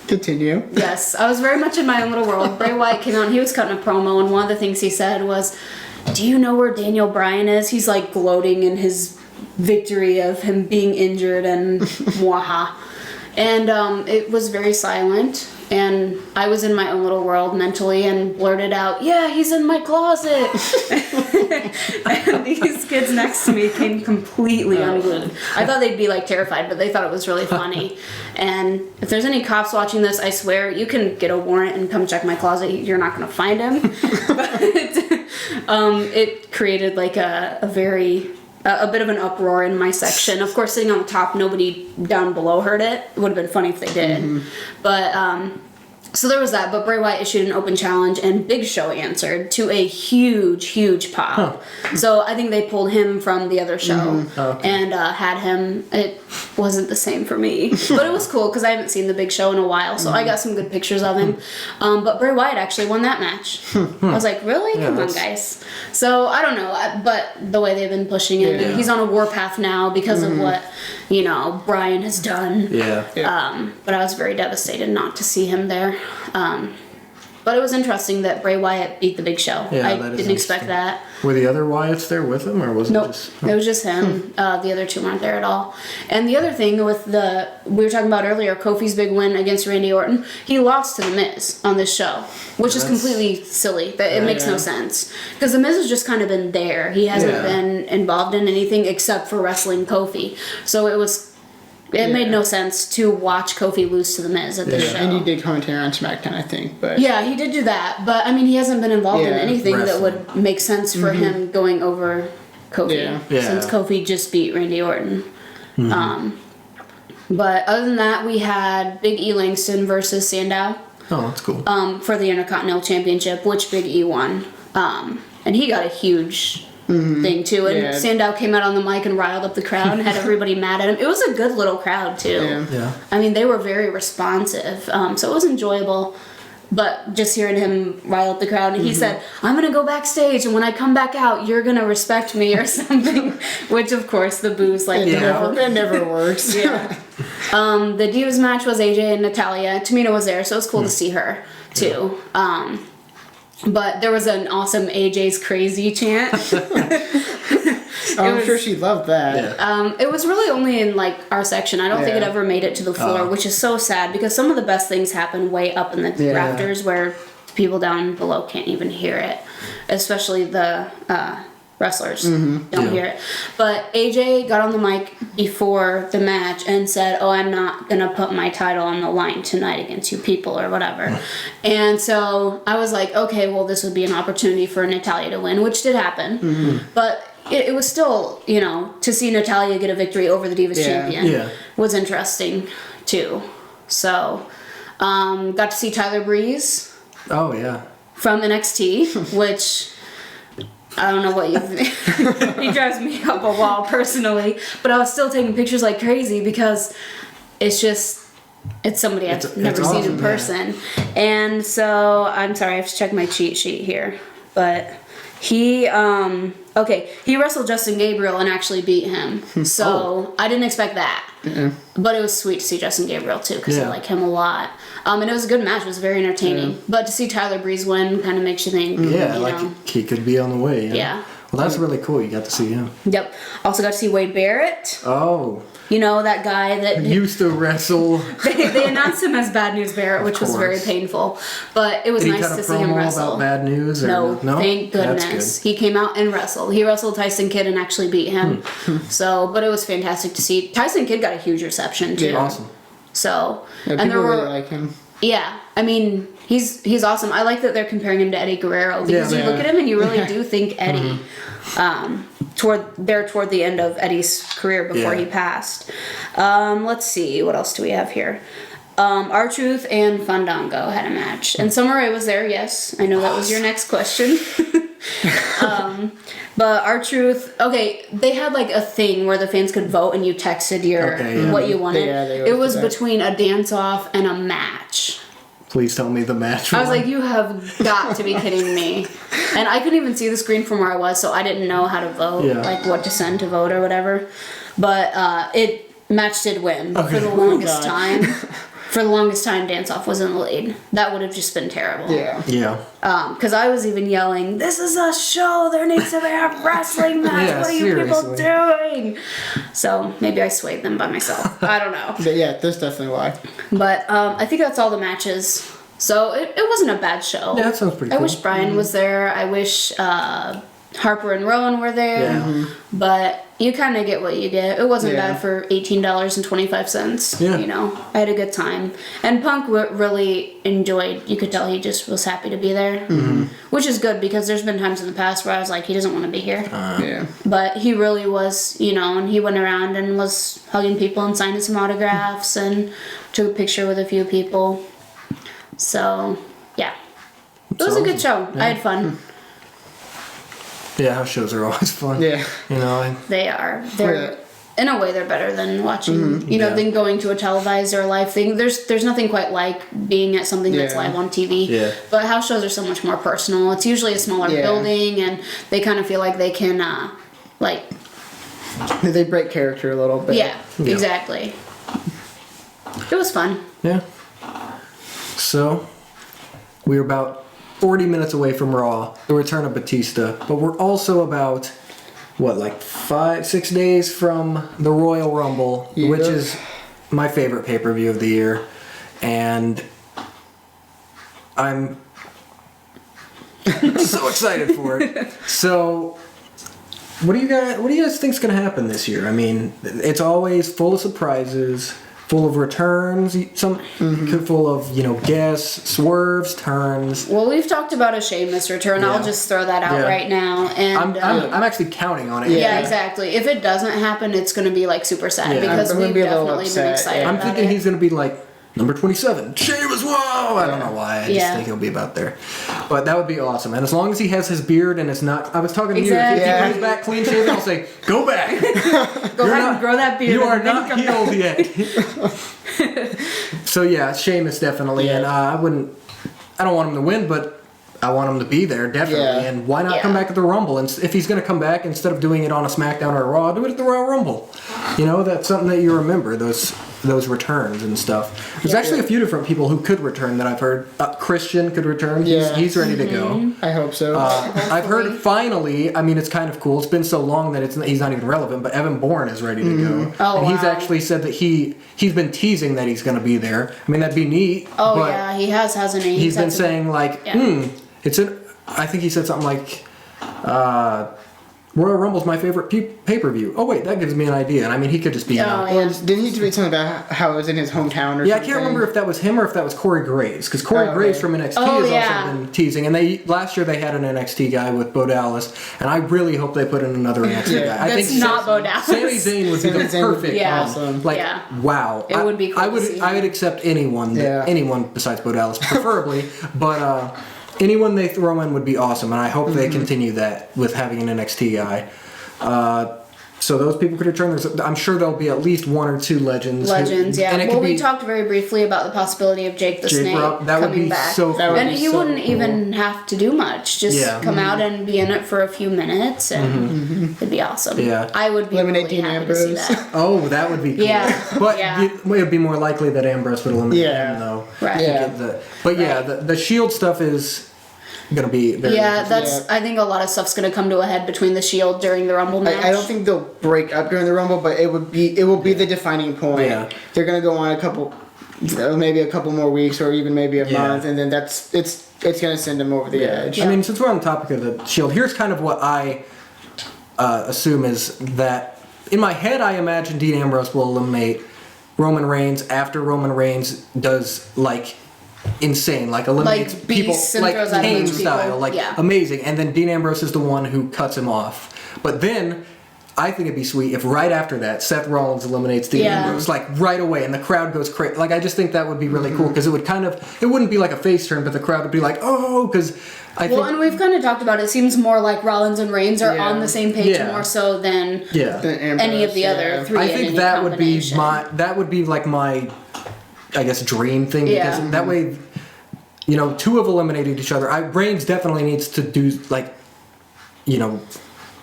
[SPEAKER 2] Continue.
[SPEAKER 3] Yes, I was very much in my own little world. Bray Wyatt came out and he was cutting a promo, and one of the things he said was, do you know where Daniel Bryan is? He's like gloating in his victory of him being injured and waha. And it was very silent, and I was in my own little world mentally and blurted out, yeah, he's in my closet. And these kids next to me came completely unglued. I thought they'd be like terrified, but they thought it was really funny. And if there's any cops watching this, I swear you can get a warrant and come check my closet. You're not going to find him. But it created like a bit of an uproar in my section. Of course, sitting on the top, nobody down below heard it. It would have been funny if they did. But So there was that, but Bray Wyatt issued an open challenge, and Big Show answered to a huge pop. So I think they pulled him from the other show and had him. It wasn't the same for me, but it was cool because I haven't seen the Big Show in a while, so I got some good pictures of him. But Bray Wyatt actually won that match. I was like, really? Come on, guys. So I don't know, but the way they've been pushing it, he's on a warpath now because of what Bryan has done. But I was very devastated not to see him there. But it was interesting that Bray Wyatt beat the Big Show. I didn't expect that.
[SPEAKER 1] Were the other Wyatts there with him, or was it just...
[SPEAKER 3] It was just him. The other two weren't there at all. And the other thing with we were talking about earlier, Kofi's big win against Randy Orton, he lost to The Miz on this show, which is completely silly. It makes no sense. Because The Miz has just kind of been there. He hasn't been involved in anything except for wrestling Kofi. So it made no sense to watch Kofi lose to The Miz at this show.
[SPEAKER 2] And he did commentary on SmackDown, I think. But
[SPEAKER 3] yeah, he did do that. But, I mean, he hasn't been involved in anything that would make sense for him going over Kofi. Since Kofi just beat Randy Orton. But other than that, we had Big E Langston versus Sandow.
[SPEAKER 1] Oh, that's cool.
[SPEAKER 3] For the Intercontinental Championship, which Big E won. And he got a huge... thing too, and Sandow came out on the mic and riled up the crowd and had everybody mad at him. It was a good little crowd too. I mean, they were very responsive, so it was enjoyable. But just hearing him rile up the crowd, and he said, "I'm gonna go backstage, and when I come back out, you're gonna respect me," or something. Which, of course, the boos
[SPEAKER 2] it never works.
[SPEAKER 3] The Divas match was AJ and Natalya. Tamina was there, so it was cool to see her too. But there was an awesome AJ's crazy chant.
[SPEAKER 2] I'm sure she loved that.
[SPEAKER 3] It was really only in our section. I don't think it ever made it to the floor, which is so sad because some of the best things happen way up in the rafters where people down below can't even hear it. Especially the wrestlers don't hear it. But AJ got on the mic before the match and said, "Oh, I'm not gonna put my title on the line tonight against you people," or whatever. And so I was like, okay, well, this would be an opportunity for Natalya to win, which did happen. But it was still, to see Natalya get a victory over the Divas champion was interesting too. So got to see Tyler Breeze.
[SPEAKER 1] Oh yeah.
[SPEAKER 3] From NXT, which I don't know what you think. He drives me up a wall personally, but I was still taking pictures like crazy because it's somebody I've never seen in person. And so I'm sorry, I have to check my cheat sheet here, but he wrestled Justin Gabriel and actually beat him. So I didn't expect that. But it was sweet to see Justin Gabriel too because I like him a lot. And it was a good match. It was very entertaining. But to see Tyler Breeze win kind of makes you think.
[SPEAKER 1] He could be on the way.
[SPEAKER 3] Yeah.
[SPEAKER 1] Well, that's really cool. You got to see him.
[SPEAKER 3] Yep. Also got to see Wade Barrett.
[SPEAKER 1] Oh.
[SPEAKER 3] That guy that
[SPEAKER 1] used to wrestle.
[SPEAKER 3] They announced him as Bad News Barrett, which was very painful. But it was nice to see him wrestle.
[SPEAKER 1] About Bad News?
[SPEAKER 3] No, thank goodness. He came out and wrestled. He wrestled Tyson Kidd and actually beat him. But it was fantastic to see. Tyson Kidd got a huge reception too.
[SPEAKER 1] Awesome.
[SPEAKER 3] So
[SPEAKER 2] and people really like him.
[SPEAKER 3] Yeah, I mean he's awesome. I like that they're comparing him to Eddie Guerrero because you look at him and you really do think Eddie. Toward the end of Eddie's career before he passed. Let's see, what else do we have here? R-Truth and Fandango had a match. And Summer Rae was there, yes. I know that was your next question. But R-Truth, they had a thing where the fans could vote and you texted what you wanted. It was between a dance-off and a match.
[SPEAKER 1] Please tell me the match.
[SPEAKER 3] I was like, you have got to be kidding me. And I couldn't even see the screen from where I was, so I didn't know how to vote, what to send to vote or whatever. But match did win for the longest time. For the longest time, Dance Off was in the lead. That would have just been terrible.
[SPEAKER 1] Yeah.
[SPEAKER 3] Because I was even yelling, "This is a show. There needs to be a wrestling match. What are you people doing?" So maybe I swayed them by myself. I don't know.
[SPEAKER 2] But that's definitely why.
[SPEAKER 3] But I think that's all the matches. So it wasn't a bad show.
[SPEAKER 1] Yeah, that sounds pretty cool.
[SPEAKER 3] I wish Brian was there. I wish Harper and Rowan were there. But you kind of get what you get. It wasn't bad for $18.25. I had a good time. And Punk really enjoyed. You could tell he just was happy to be there. Which is good because there's been times in the past where I was like, he doesn't want to be here. But he really was, and he went around and was hugging people and signing some autographs and took a picture with a few people. So, yeah. It was a good show.
[SPEAKER 1] Yeah.
[SPEAKER 3] I had fun.
[SPEAKER 1] Yeah, house shows are always fun.
[SPEAKER 2] Yeah.
[SPEAKER 1] You know,
[SPEAKER 3] They are. They're in a way they're better than watching, than going to a televised or a live thing. There's nothing quite like being at something that's live on TV.
[SPEAKER 1] Yeah.
[SPEAKER 3] But house shows are so much more personal. It's usually a smaller building, and they kind of feel like they can,
[SPEAKER 2] They break character a little bit.
[SPEAKER 3] Yeah, exactly. It was fun.
[SPEAKER 1] Yeah. So, we're about 40 minutes away from Raw, the return of Batista, but we're also about, 5-6 days from the Royal Rumble, which is my favorite pay-per-view of the year, and I'm so excited for it. So, what do you guys think's gonna happen this year? I mean, it's always full of surprises, full of returns, full of guests, swerves, turns.
[SPEAKER 3] Well, we've talked about a Sheamus return. I'll just throw that out right now. And
[SPEAKER 1] I'm actually counting on it.
[SPEAKER 3] Yeah, exactly. If it doesn't happen, it's going to be super sad because we've definitely been excited.
[SPEAKER 1] I'm thinking he's going to be number 27. Sheamus, whoa! I don't know why. I just think he'll be about there. But that would be awesome. And as long as he has his beard and it's not... I was talking to you. If he comes back clean shaven, I'll say, go back.
[SPEAKER 3] Go back and grow that beard.
[SPEAKER 1] You are not healed yet. So yeah, Sheamus definitely. And I don't want him to win, but I want him to be there, definitely.
[SPEAKER 2] Yeah.
[SPEAKER 1] And why not come back at the Rumble? And if he's going to come back, instead of doing it on a SmackDown or a Raw, do it at the Royal Rumble. That's something that you remember, those returns and stuff. There's actually a few different people who could return that I've heard. Christian could return. He's ready to go.
[SPEAKER 2] I hope so.
[SPEAKER 1] I've heard finally, I mean, it's kind of cool. It's been so long that he's not even relevant, but Evan Bourne is ready to go.
[SPEAKER 3] Oh,
[SPEAKER 1] and he's actually said that he's been teasing that he's going to be there. I mean, that'd be neat.
[SPEAKER 3] Oh, yeah, he has, hasn't he?
[SPEAKER 1] He's been saying, I think he said something like, Royal Rumble's my favorite pay-per-view. Oh wait, that gives me an idea. And I mean, he could just be.
[SPEAKER 2] Didn't he tweet something about how it was in his hometown or something?
[SPEAKER 1] I can't remember if that was him or if that was Corey Graves, because Corey Graves from NXT has also been teasing. And last year they had an NXT guy with Bo Dallas, and I really hope they put in another NXT guy. I think
[SPEAKER 3] not Bo Dallas.
[SPEAKER 1] Sami Zayn would be the perfect.
[SPEAKER 2] Awesome.
[SPEAKER 1] Wow,
[SPEAKER 3] it would be cool.
[SPEAKER 1] I would accept anyone besides Bo Dallas, preferably, but. Anyone they throw in would be awesome, and I hope they continue that with having an NXT guy. So those people could return. I'm sure there'll be at least one or two legends.
[SPEAKER 3] We talked very briefly about the possibility of Jake the Snake coming back. And he wouldn't even have to do much. Just come out and be in it for a few minutes, and it'd be awesome. Yeah. I would be really happy to see that.
[SPEAKER 1] Oh, that would be cool. Yeah. But it would be more likely that Ambrose would eliminate him, though.
[SPEAKER 3] Right.
[SPEAKER 1] The Shield stuff is going to be very
[SPEAKER 3] I think a lot of stuff's going to come to a head between the Shield during the Rumble match.
[SPEAKER 2] I don't think they'll break up during the Rumble, but it will be the defining point. Yeah. They're going to go on maybe a couple more weeks or even maybe a month, and then it's going to send them over the edge.
[SPEAKER 1] I mean, since we're on the topic of the Shield, here's kind of what I assume is that in my head I imagine Dean Ambrose will eliminate Roman Reigns after Roman Reigns does insane, eliminates people Kane style, amazing, and then Dean Ambrose is the one who cuts him off. But then I think it'd be sweet if right after that Seth Rollins eliminates Dean Ambrose right away, and the crowd goes crazy. I just think that would be really cool, because it wouldn't be like a face turn, but the crowd would be like, oh, because
[SPEAKER 3] and we've kind of talked about it. It seems more like Rollins and Reigns are on the same page more so than any of the other three.
[SPEAKER 1] I think that would be my I guess dream thing, because that way, two have eliminated each other. Reigns definitely needs to do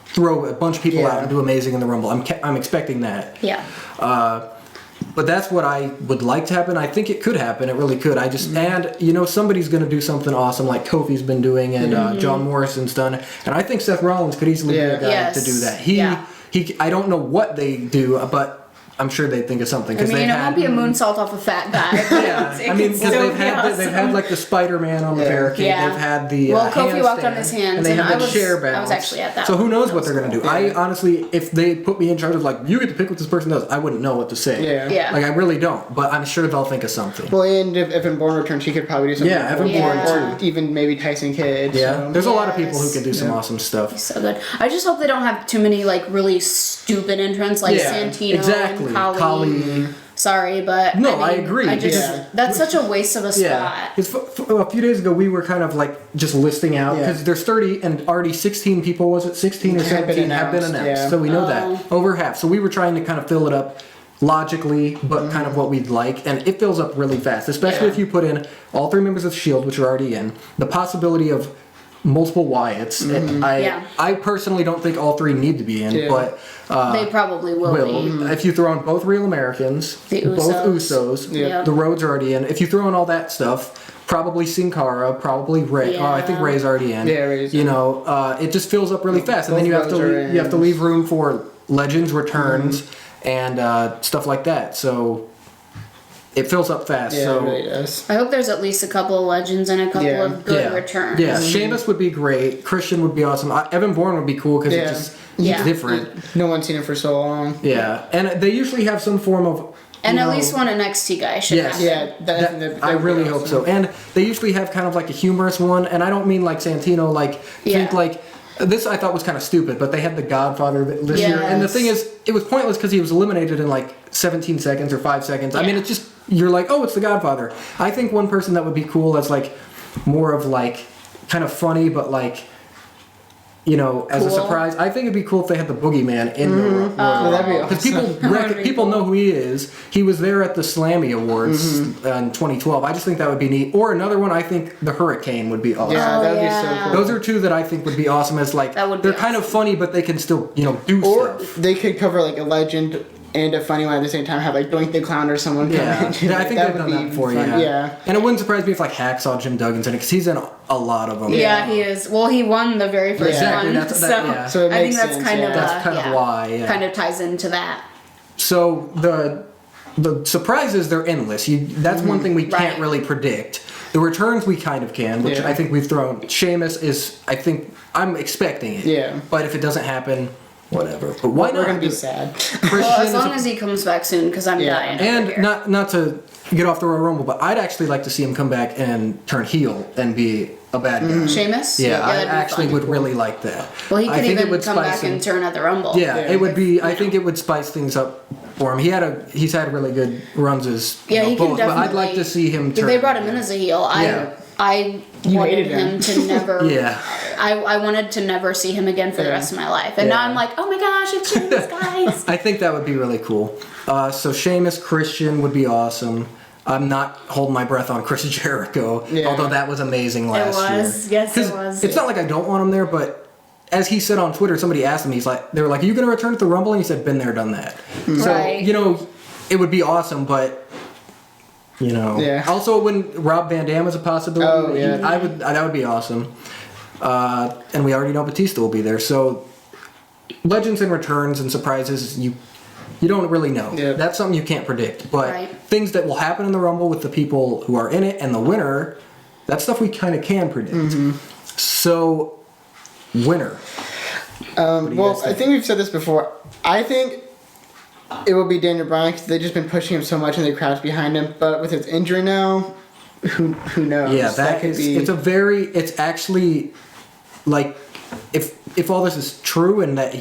[SPEAKER 1] throw a bunch of people out and do amazing in the Rumble. I'm expecting that. Yeah. But that's what I would like to happen. I think it could happen. It really could. And somebody's going to do something awesome like Kofi's been doing and John Morrison's done. And I think Seth Rollins could easily be a guy to do that. He I don't know what they do, but I'm sure they'd think of something.
[SPEAKER 3] It won't be a moonsault off a fat guy.
[SPEAKER 1] Because they've had the Spider-Man on the barricade.
[SPEAKER 3] Yeah.
[SPEAKER 1] They've had the
[SPEAKER 3] Kofi walked on his hands,
[SPEAKER 1] and I was
[SPEAKER 3] actually at that.
[SPEAKER 1] So who knows what they're gonna do? Yeah. I honestly, if they put me in charge of you get to pick what this person does, I wouldn't know what to say. Yeah. I really don't. But I'm sure they'll think of something.
[SPEAKER 2] Well, and if Evan Bourne returns, she could probably do something.
[SPEAKER 1] Yeah, Evan Bourne
[SPEAKER 2] or even maybe Tyson Kidd.
[SPEAKER 1] Yeah. So. There's a lot of people who can do some awesome stuff.
[SPEAKER 3] He's so good. I just hope they don't have too many really stupid entrants like Santino and Khali. Sorry, but
[SPEAKER 1] No, I agree.
[SPEAKER 3] That's such a waste of a spot.
[SPEAKER 1] Yeah. A few days ago, we were kind of like just listing out because there's 30 and already 16 people. Was it 16 or 17 have been announced?
[SPEAKER 2] Yeah.
[SPEAKER 1] So we know that over half. So we were trying to kind of fill it up logically, but kind of what we'd like, and it fills up really fast. Especially if you put in all 3 members of Shield, which are already in, the possibility of multiple Wyatts. I personally don't think all 3 need to be in, but
[SPEAKER 3] they probably will be.
[SPEAKER 1] If you throw in both Real Americans, both Usos, the Rhodes are already in. If you throw in all that stuff, probably Sin Cara, probably Rey.
[SPEAKER 3] Yeah.
[SPEAKER 1] I think Rey's already in.
[SPEAKER 2] Yeah, Rey's in.
[SPEAKER 1] It just fills up really fast, and then you have to leave room for Legends returns and stuff like that. So it fills up fast.
[SPEAKER 2] Yeah,
[SPEAKER 1] so
[SPEAKER 2] it really does.
[SPEAKER 3] I hope there's at least a couple of Legends and a couple of good returns.
[SPEAKER 1] Yeah, Sheamus would be great. Christian would be awesome. Evan Bourne would be cool because it's just different.
[SPEAKER 2] No one's seen him for so long.
[SPEAKER 1] Yeah, and they usually have some form of...
[SPEAKER 3] And at least one NXT guy should have.
[SPEAKER 2] Yeah,
[SPEAKER 1] I really hope so. And they usually have kind of like a humorous one, and I don't mean like Santino, think like... This I thought was kind of stupid, but they had the Godfather this year. And the thing is, it was pointless because he was eliminated in like 17 seconds or 5 seconds. I mean, it's just, you're like, oh, it's the Godfather. I think one person that would be cool that's like more of like kind of funny, but like, as a surprise. I think it'd be cool if they had the Boogeyman in the Royal Rumble.
[SPEAKER 2] That'd be awesome.
[SPEAKER 1] Because people know who he is. He was there at the Slammy Awards in 2012. I just think that would be neat. Or another one, I think the Hurricane would be awesome.
[SPEAKER 2] Yeah, that'd be so cool.
[SPEAKER 1] Those are 2 that I think would be awesome as like, they're kind of funny, but they can still, do
[SPEAKER 2] or
[SPEAKER 1] stuff.
[SPEAKER 2] They could cover like a legend and a funny one at the same time. Have like Doink the Clown or someone come in.
[SPEAKER 1] I think they've done that before,
[SPEAKER 2] Yeah.
[SPEAKER 1] And it wouldn't surprise me if like Hacksaw Jim Duggan's in it, because he's in a lot of them.
[SPEAKER 3] Yeah, he is. Well, he won the very first one.
[SPEAKER 2] So it
[SPEAKER 3] I
[SPEAKER 2] makes
[SPEAKER 3] think that's
[SPEAKER 2] sense,
[SPEAKER 3] kind of
[SPEAKER 1] that's kind of why.
[SPEAKER 3] Kind of ties into that.
[SPEAKER 1] So the surprises, they're endless. That's one thing we can't really predict. The returns we kind of can, which I think we've thrown. Sheamus is, I think, I'm expecting it.
[SPEAKER 2] Yeah.
[SPEAKER 1] But if it doesn't happen, whatever. But why not?
[SPEAKER 2] We're gonna be sad.
[SPEAKER 3] Well, as long as he comes back soon, because I'm dying.
[SPEAKER 1] And not to get off the Royal Rumble, but I'd actually like to see him come back and turn heel and be a bad guy.
[SPEAKER 3] Sheamus?
[SPEAKER 1] Yeah, I actually would really like that.
[SPEAKER 3] Well, he could even come back and turn at the Rumble.
[SPEAKER 1] Yeah, it would be. I think it would spice things up for him. He's had really good runs as
[SPEAKER 3] he can
[SPEAKER 1] both,
[SPEAKER 3] definitely.
[SPEAKER 1] But I'd like to see him turn.
[SPEAKER 3] They brought him in as a heel. I wanted him to never. I wanted to never see him again for the rest of my life, and now I'm like, oh my gosh, it's Sheamus, guys.
[SPEAKER 1] I think that would be really cool. So Sheamus, Christian would be awesome. I'm not holding my breath on Chris Jericho, although that was amazing last year.
[SPEAKER 3] Yes, it was.
[SPEAKER 1] It's not like I don't want him there, but as he said on Twitter, somebody asked him, they were like, are you going to return at the Rumble? And he said, been there, done that.
[SPEAKER 3] Right.
[SPEAKER 1] So, it would be awesome, but, Also, when Rob Van Dam is a possibility, that would be awesome. And we already know Batista will be there. So, legends and returns and surprises, you don't really know. Yeah. That's something you can't predict. But things that will happen in the Rumble with the people who are in it and the winner, that's stuff we kind of can predict. So, winner.
[SPEAKER 2] I think we've said this before. I think it will be Daniel Bryan because they've just been pushing him so much and the crowd's behind him. But with his injury now, who knows?
[SPEAKER 1] Yeah, that could be. It's actually like if all this is true and that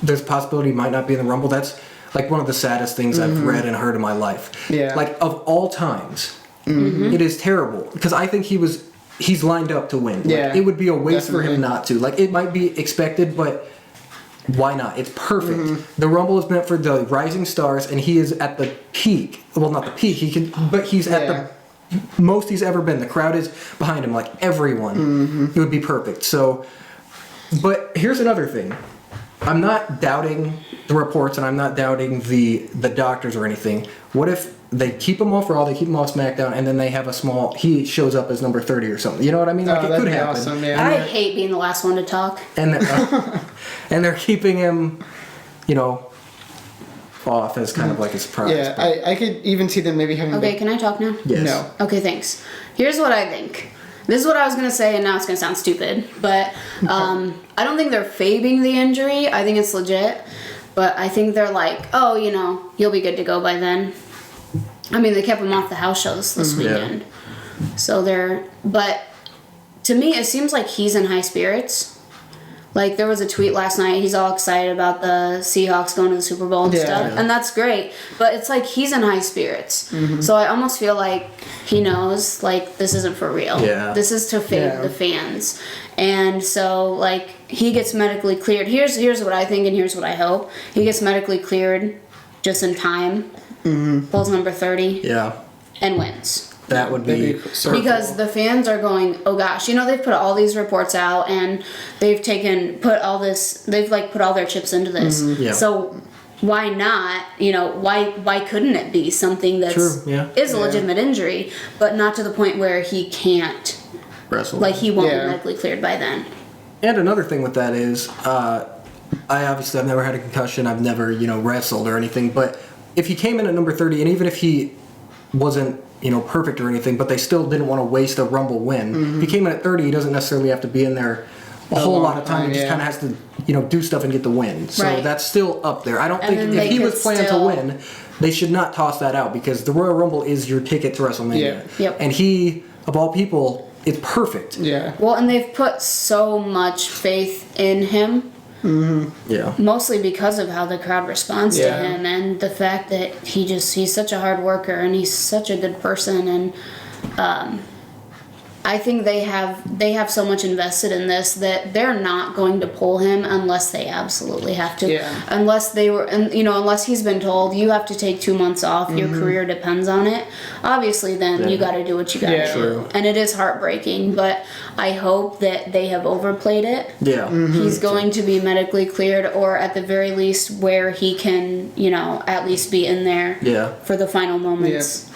[SPEAKER 1] there's a possibility he might not be in the Rumble, that's like one of the saddest things I've read and heard in my life.
[SPEAKER 2] Yeah.
[SPEAKER 1] Like of all times, it is terrible because I think he's lined up to win.
[SPEAKER 2] Yeah.
[SPEAKER 1] Like, it would be a waste for him not to. Like it might be expected, but why not? It's perfect. The Rumble is meant for the rising stars, and he is at the peak. Well, not the peak. He's at the most he's ever been. The crowd is behind him, like everyone. It would be perfect. So, but here's another thing. I'm not doubting the reports, and I'm not doubting the doctors or anything. What if they keep him off Raw, they keep him off SmackDown, and then they have he shows up as number 30 or something? You know what I mean? Like it could happen.
[SPEAKER 2] Awesome,
[SPEAKER 3] I hate being the last one to talk.
[SPEAKER 1] And they're keeping him, off as kind of like a surprise.
[SPEAKER 2] Yeah, I could even see them maybe having.
[SPEAKER 3] Okay, can I talk now?
[SPEAKER 1] Yes.
[SPEAKER 2] No.
[SPEAKER 3] Okay, thanks. Here's what I think. This is what I was going to say, and now it's going to sound stupid. But I don't think they're faking the injury. I think it's legit. But I think they're like, oh, you'll be good to go by then. I mean, they kept him off the house shows this weekend. So but to me, it seems like he's in high spirits. Like, there was a tweet last night, he's all excited about the Seahawks going to the Super Bowl and stuff, and that's great. But it's like, he's in high spirits. So I almost feel like he knows, like, this isn't for real.
[SPEAKER 1] Yeah.
[SPEAKER 3] This is to feed the fans. And so, like, he gets medically cleared. Here's what I think, and here's what I hope. He gets medically cleared just in time, pulls number 30, and wins.
[SPEAKER 1] That would be
[SPEAKER 3] because the fans are going, oh gosh, you know, they've put all these reports out and they've put all their chips into this. So why not, you know, why couldn't it be something that's is a legitimate injury, but not to the point where he can't
[SPEAKER 1] wrestle,
[SPEAKER 3] like he won't be medically cleared by then.
[SPEAKER 1] And another thing with that is I've never had a concussion, I've never, you know, wrestled or anything, but if he came in at number 30, and even if he wasn't, you know, perfect or anything, but they still didn't want to waste a Rumble win. If he came in at 30, he doesn't necessarily have to be in there a whole lot of time. He just kind of has to, you know, do stuff and get the win. So that's still up there. I don't think if he was planned to win, they should not toss that out because the Royal Rumble is your ticket to WrestleMania. And he, of all people, it's perfect.
[SPEAKER 3] Well, and they've put so much faith in him. Mostly because of how the crowd responds to him and the fact that he's such a hard worker and he's such a good person, and I think they have so much invested in this that they're not going to pull him unless they absolutely have to. Unless he's been told you have to take 2 months off, your career depends on it. Obviously, then you got to do what you got to do, and it is heartbreaking. But I hope that they have overplayed it. He's going to be medically cleared, or at the very least, where he can, you know, at least be in there for the final moments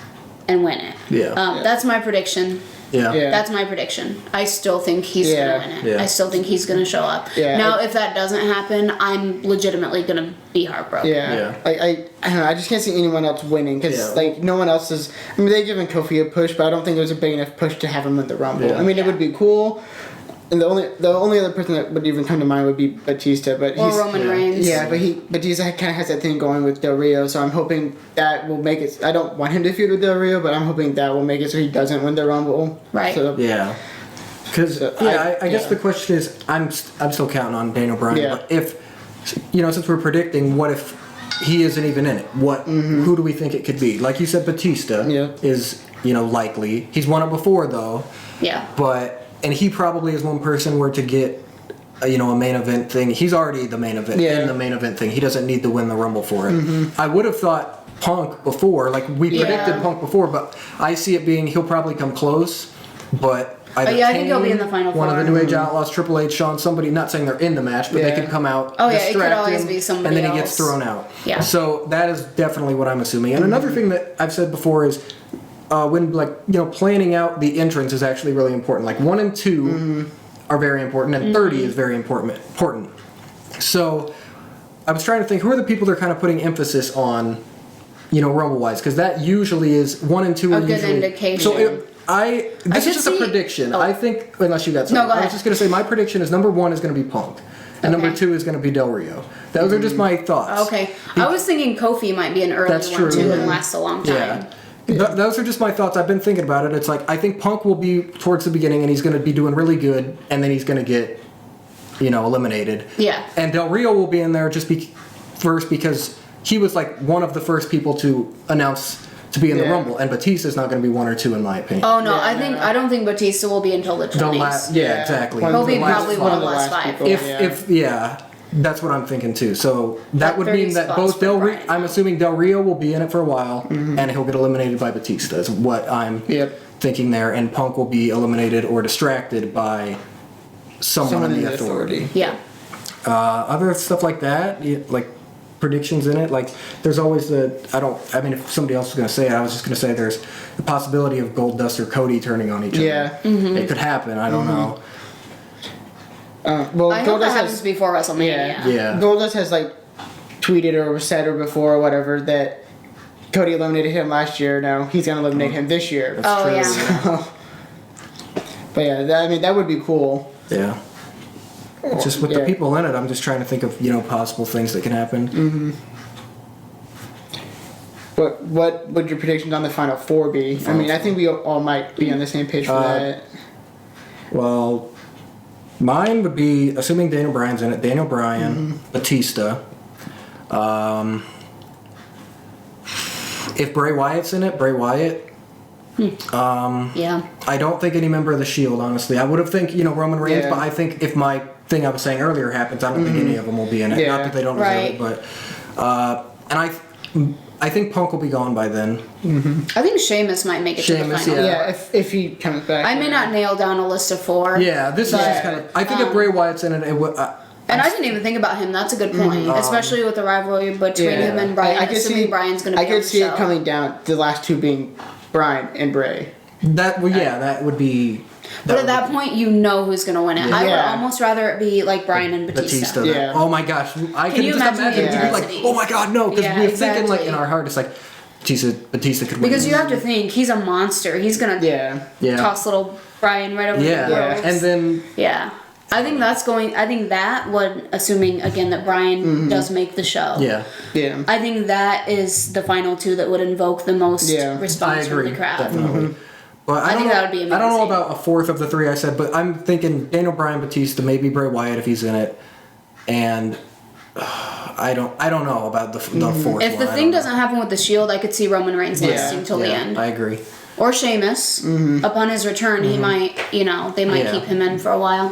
[SPEAKER 3] and win it. That's my prediction. That's my prediction. I still think he's going to win it. I still think he's going to show up. Now, if that doesn't happen, I'm legitimately going to be heartbroken.
[SPEAKER 2] I don't know. I just can't see anyone else winning because like no one else is. I mean, they've given Kofi a push, but I don't think there's a big enough push to have him win the Rumble. I mean, it would be cool. And the only other person that would even come to mind would be Batista, but he's
[SPEAKER 3] Roman Reigns.
[SPEAKER 2] But Batista kind of has that thing going with Del Rio, so I'm hoping that will make it. I don't want him to feud with Del Rio, but I'm hoping that will make it so he doesn't win the Rumble.
[SPEAKER 3] Right.
[SPEAKER 2] So,
[SPEAKER 1] Because I guess the question is, I'm still counting on Daniel Bryan. But if, you know, since we're predicting, what if he isn't even in it? Who do we think it could be? Like you said, Batista is, you know, likely. He's won it before though. And he probably is one person where to get, you know, a main event thing. He's already the main event in the main event thing. He doesn't need to win the Rumble for it. I would have thought Punk before, like we predicted Punk before, but I see it being he'll probably come close, but either
[SPEAKER 3] I think he'll be in the final
[SPEAKER 1] one
[SPEAKER 3] four.
[SPEAKER 1] of the New Age Outlaws, Triple H, Shawn, somebody, not saying they're in the match, but they could come out,
[SPEAKER 3] it could always be somebody
[SPEAKER 1] and then
[SPEAKER 3] else.
[SPEAKER 1] he gets thrown out. So that is definitely what I'm assuming. And another thing that I've said before is when, like, you know, planning out the entrance is actually really important. Like 1 and 2 are very important, and 30 is very important. So I was trying to think, who are the people they're kind of putting emphasis on, you know, Rumble-wise? Because that usually is 1 and 2 are usually...
[SPEAKER 3] A good indication.
[SPEAKER 1] So this is just a prediction. I think, unless you got something.
[SPEAKER 3] No, go ahead.
[SPEAKER 1] I was just going to say, my prediction is number 1 is going to be Punk. And number 2 is going to be Del Rio. Those are just my thoughts.
[SPEAKER 3] Okay. I was thinking Kofi might be an early one, too, and last a long time.
[SPEAKER 1] Those are just my thoughts. I've been thinking about it. It's like, I think Punk will be towards the beginning, and he's going to be doing really good, and then he's going to get, you know, eliminated. And Del Rio will be in there first because he was like one of the first people to announce to be in the Rumble, and Batista's not going to be 1 or 2 in my opinion.
[SPEAKER 3] Oh no, I don't think Batista will be until the 20s.
[SPEAKER 1] Exactly.
[SPEAKER 3] He'll be probably one of the last 5.
[SPEAKER 1] If that's what I'm thinking too. So that would mean that both I'm assuming Del Rio will be in it for a while, and he'll get eliminated by Batista. Is what I'm thinking there, and Punk will be eliminated or distracted by someone in the Authority. Other stuff like that, like predictions in it, like there's always if somebody else was going to say it, I was just going to say there's the possibility of Goldust or Cody turning on each other. It could happen. I don't know.
[SPEAKER 2] Well,
[SPEAKER 3] I hope that happens before WrestleMania.
[SPEAKER 2] Goldust has like tweeted or said or before or whatever that Cody eliminated him last year. Now he's gonna eliminate him this year.
[SPEAKER 1] That's true.
[SPEAKER 2] So, but I mean that would be cool.
[SPEAKER 1] Just with the people in it, I'm just trying to think of, you know, possible things that can happen.
[SPEAKER 2] What would your predictions on the Final Four be? I mean, I think we all might be on the same page for that.
[SPEAKER 1] Well, Mine would be, assuming Daniel Bryan's in it, Daniel Bryan, Batista. If Bray Wyatt's in it, Bray Wyatt.
[SPEAKER 3] Yeah.
[SPEAKER 1] I don't think any member of the Shield, honestly. I would have think, Roman Reigns, but I think if my thing I was saying earlier happens, I don't think any of them will be in it.
[SPEAKER 2] Yeah.
[SPEAKER 1] Not that they don't deserve it, but... and I think Punk will be gone by then.
[SPEAKER 3] I think Sheamus might make it to the final.
[SPEAKER 2] Yeah, if he comes back.
[SPEAKER 3] I may not nail down a list of 4.
[SPEAKER 1] Yeah, this is just kind of... I think if Bray Wyatt's in it, it would...
[SPEAKER 3] and I didn't even think about him. That's a good point, especially with the rivalry between him and Bryan.
[SPEAKER 2] I could see
[SPEAKER 3] Bryan's going to be
[SPEAKER 2] I could see it coming down, the last 2 being Bryan and Bray.
[SPEAKER 1] That would be...
[SPEAKER 3] But at that point, you know who's going to win it.
[SPEAKER 2] Yeah.
[SPEAKER 3] I would almost rather it be like Bryan and Batista.
[SPEAKER 1] Yeah. Oh my gosh. I can just imagine it to be like, oh my god, no. Because we're thinking like in our heart, it's like, Batista could win.
[SPEAKER 3] Because you have to think, he's a monster. He's going to toss little Bryan right over the ropes.
[SPEAKER 1] And then...
[SPEAKER 3] Yeah. I think that would, assuming again that Bryan does make the show.
[SPEAKER 1] Yeah.
[SPEAKER 2] Yeah.
[SPEAKER 3] I think that is the final 2 that would invoke the most response from the crowd.
[SPEAKER 1] Definitely. Well, I think that would be amazing. I don't know about a 4th of the 3 I said, but I'm thinking Daniel Bryan, Batista, maybe Bray Wyatt if he's in it, and I don't know about the 4th.
[SPEAKER 3] If the thing doesn't happen with the Shield, I could see Roman Reigns lasting till the end.
[SPEAKER 1] I agree.
[SPEAKER 3] Or Sheamus, upon his return, he might, they might keep him in for a while.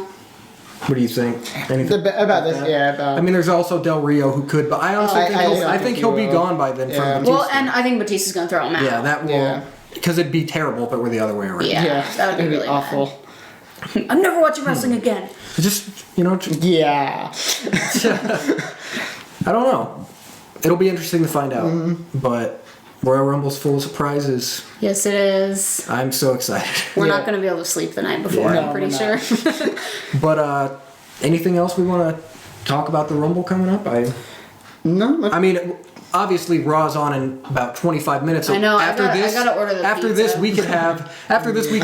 [SPEAKER 1] What do you think? Anything
[SPEAKER 2] about this? Yeah, about.
[SPEAKER 1] I mean, there's also Del Rio who could, but I honestly think he'll be gone by then. From Batista.
[SPEAKER 3] Well, and I think Batista's gonna throw him out.
[SPEAKER 1] Yeah, that will. Yeah. Because it'd be terrible if it were the other way around.
[SPEAKER 3] Yeah, that would be really
[SPEAKER 2] awful.
[SPEAKER 3] I'm never watching wrestling again.
[SPEAKER 1] Just
[SPEAKER 2] yeah.
[SPEAKER 1] I don't know. It'll be interesting to find out. But Royal Rumble's full of surprises.
[SPEAKER 3] Yes, it is.
[SPEAKER 1] I'm so excited.
[SPEAKER 3] We're not going to be able to sleep the night before, I'm pretty sure.
[SPEAKER 1] But anything else we want to talk about the Rumble coming up?
[SPEAKER 2] No.
[SPEAKER 1] I mean, obviously Raw's on in about 25 minutes. So
[SPEAKER 3] I know. I gotta order the
[SPEAKER 1] after
[SPEAKER 3] pizza.
[SPEAKER 1] this we could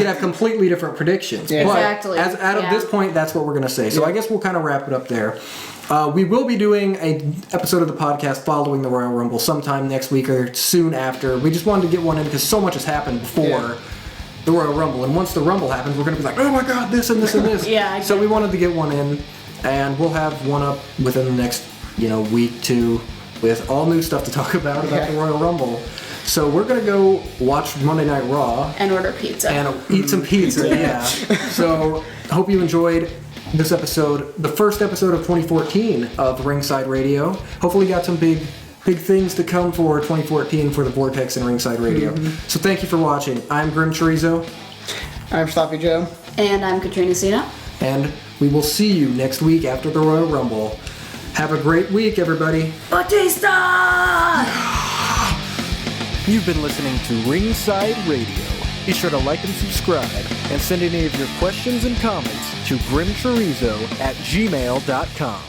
[SPEAKER 1] have completely different predictions.
[SPEAKER 2] Yeah.
[SPEAKER 1] But
[SPEAKER 3] exactly.
[SPEAKER 1] As out of this point, that's what we're gonna say. So I guess we'll kind of wrap it up there. We will be doing an episode of the podcast following the Royal Rumble sometime next week or soon after. We just wanted to get one in because so much has happened before the Royal Rumble, and once the Rumble happens, we're gonna be like, oh my god, this and this and this.
[SPEAKER 3] Yeah.
[SPEAKER 1] So we wanted to get one in, and we'll have one up within the next week, 2. With all new stuff to talk about the Royal Rumble. So we're going to go watch Monday Night Raw.
[SPEAKER 3] And order pizza.
[SPEAKER 1] And eat some pizza, yeah. So I hope you enjoyed this episode, the first episode of 2014 of Ringside Radio. Hopefully got some big things to come for 2014 for the Vortex and Ringside Radio. So thank you for watching. I'm Grim Chorizo.
[SPEAKER 2] I'm Sloppy Joe.
[SPEAKER 3] And I'm Katrina Cena.
[SPEAKER 1] And we will see you next week after the Royal Rumble. Have a great week, everybody.
[SPEAKER 3] Batista!
[SPEAKER 1] You've been listening to Ringside Radio. Be sure to like and subscribe, and send any of your questions and comments to grimchorizo@gmail.com.